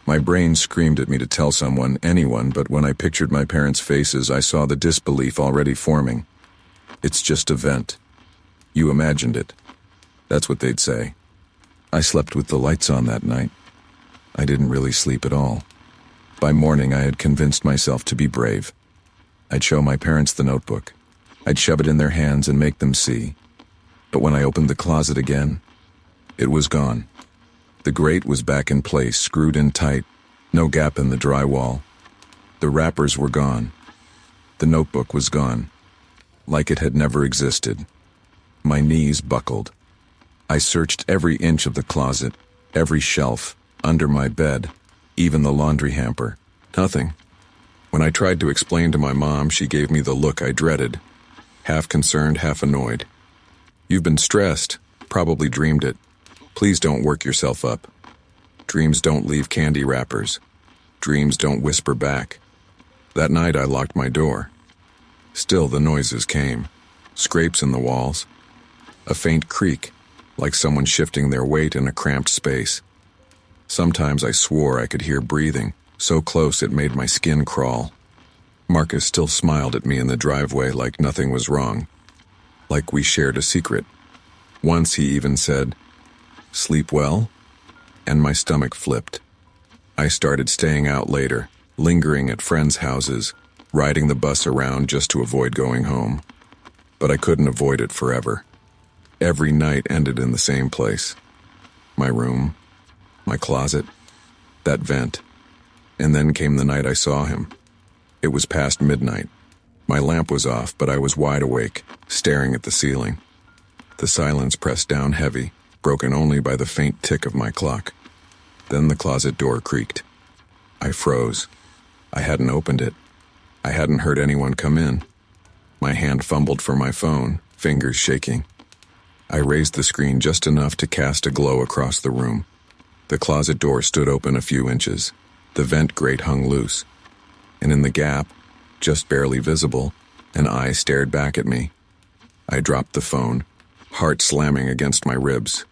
Speaker 2: My brain screamed at me to tell someone, anyone, but when I pictured my parents' faces, I saw the disbelief already forming. "It's just a vent. You imagined it." That's what they'd say. I slept with the lights on that night. I didn't really sleep at all. By morning, I had convinced myself to be brave. I'd show my parents the notebook. I'd shove it in their hands and make them see. But when I opened the closet again, it was gone. The grate was back in place, screwed in tight, no gap in the drywall. The wrappers were gone. The notebook was gone, like it had never existed. My knees buckled. I searched every inch of the closet, every shelf, under my bed, even the laundry hamper. Nothing. When I tried to explain to my mom, she gave me the look I dreaded, half concerned, half annoyed. "You've been stressed, probably dreamed it. Please don't work yourself up. Dreams don't leave candy wrappers. Dreams don't whisper back." That night I locked my door. Still the noises came. Scrapes in the walls. A faint creak, like someone shifting their weight in a cramped space. Sometimes I swore I could hear breathing, so close it made my skin crawl. Marcus still smiled at me in the driveway like nothing was wrong, like we shared a secret. Once he even said, "Sleep well?" And my stomach flipped. I started staying out later, lingering at friends' houses, riding the bus around just to avoid going home. But I couldn't avoid it forever. Every night ended in the same place. My room, my closet, that vent. And then came the night I saw him. It was past midnight. My lamp was off, but I was wide awake, staring at the ceiling. The silence pressed down heavy, broken only by the faint tick of my clock. Then the closet door creaked. I froze. I hadn't opened it. I hadn't heard anyone come in. My hand fumbled for my phone, fingers shaking. I raised the screen just enough to cast a glow across the room. The closet door stood open a few inches. The vent grate hung loose. And in the gap, just barely visible, an eye stared back at me. I dropped the phone, heart slamming against my ribs.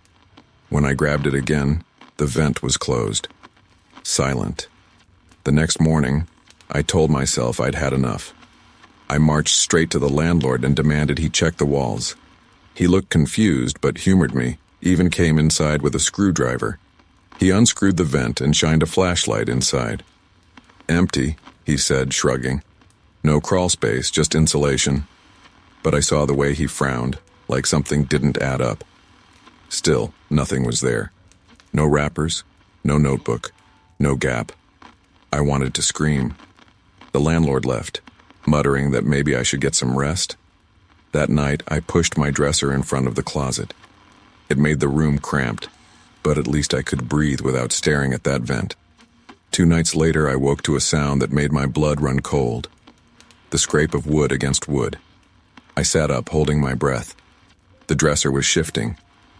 Speaker 2: When I grabbed it again, the vent was closed. Silent. The next morning, I told myself I'd had enough. I marched straight to the landlord and demanded he check the walls. He looked confused but humored me, even came inside with a screwdriver. He unscrewed the vent and shined a flashlight inside. "Empty," he said, shrugging. "No crawl space, just insulation." But I saw the way he frowned, like something didn't add up. Still, nothing was there. No wrappers, no notebook, no gap. I wanted to scream. The landlord left, muttering that maybe I should get some rest. That night, I pushed my dresser in front of the closet. It made the room cramped, but at least I could breathe without staring at that vent. 2 nights later, I woke to a sound that made my blood run cold. The scrape of wood against wood. I sat up, holding my breath. The dresser was shifting,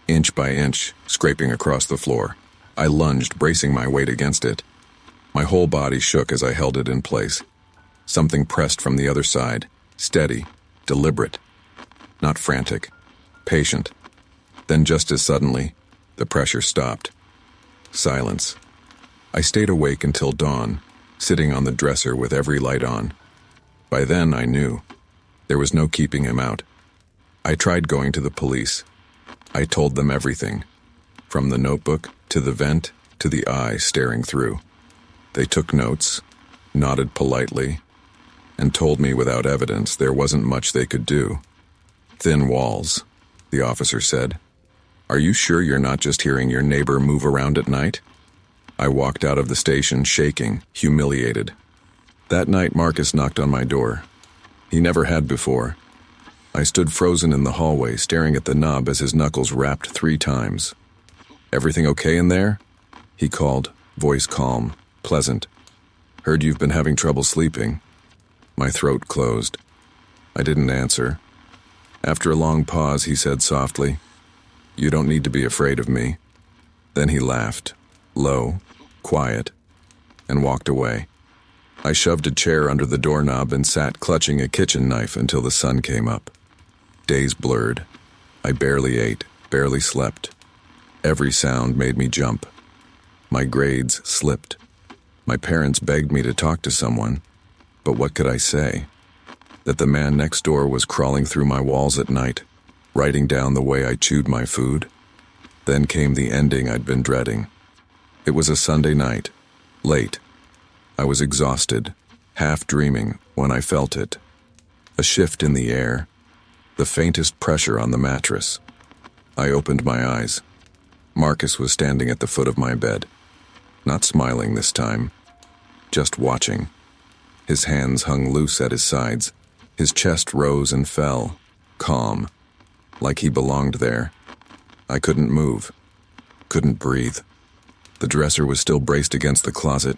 Speaker 2: inch by inch, scraping across the floor. I lunged, bracing my weight against it. My whole body shook as I held it in place. Something pressed from the other side, steady, deliberate. Not frantic, patient. Then just as suddenly, the pressure stopped. Silence. I stayed awake until dawn, sitting on the dresser with every light on. By then, I knew. There was no keeping him out. I tried going to the police. I told them everything, from the notebook to the vent, to the eye staring through. They took notes, nodded politely, and told me without evidence there wasn't much they could do. Thin walls, the officer said. Are you sure you're not just hearing your neighbor move around at night? I walked out of the station shaking, humiliated. That night Marcus knocked on my door. He never had before. I stood frozen in the hallway, staring at the knob as his knuckles rapped 3 times. Everything okay in there? He called, voice calm, pleasant. Heard you've been having trouble sleeping. My throat closed. I didn't answer. After a long pause, he said softly, You don't need to be afraid of me. Then he laughed, low, quiet, and walked away. I shoved a chair under the doorknob and sat clutching a kitchen knife until the sun came up. Days blurred. I barely ate, barely slept. Every sound made me jump. My grades slipped. My parents begged me to talk to someone, but what could I say? That the man next door was crawling through my walls at night, writing down the way I chewed my food? Then came the ending I'd been dreading. It was a Sunday night, late. I was exhausted, half dreaming when I felt it. A shift in the air, the faintest pressure on the mattress. I opened my eyes. Marcus was standing at the foot of my bed, not smiling this time, just watching. His hands hung loose at his sides. His chest rose and fell, calm, like he belonged there. I couldn't move, couldn't breathe. The dresser was still braced against the closet.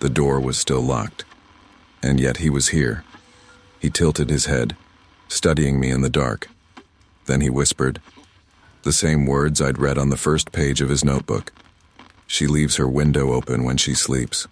Speaker 2: The door was still locked. And yet he was here. He tilted his head, studying me in the dark. Then he whispered, the same words I'd read on the first page of his notebook. She leaves her window open when she sleeps.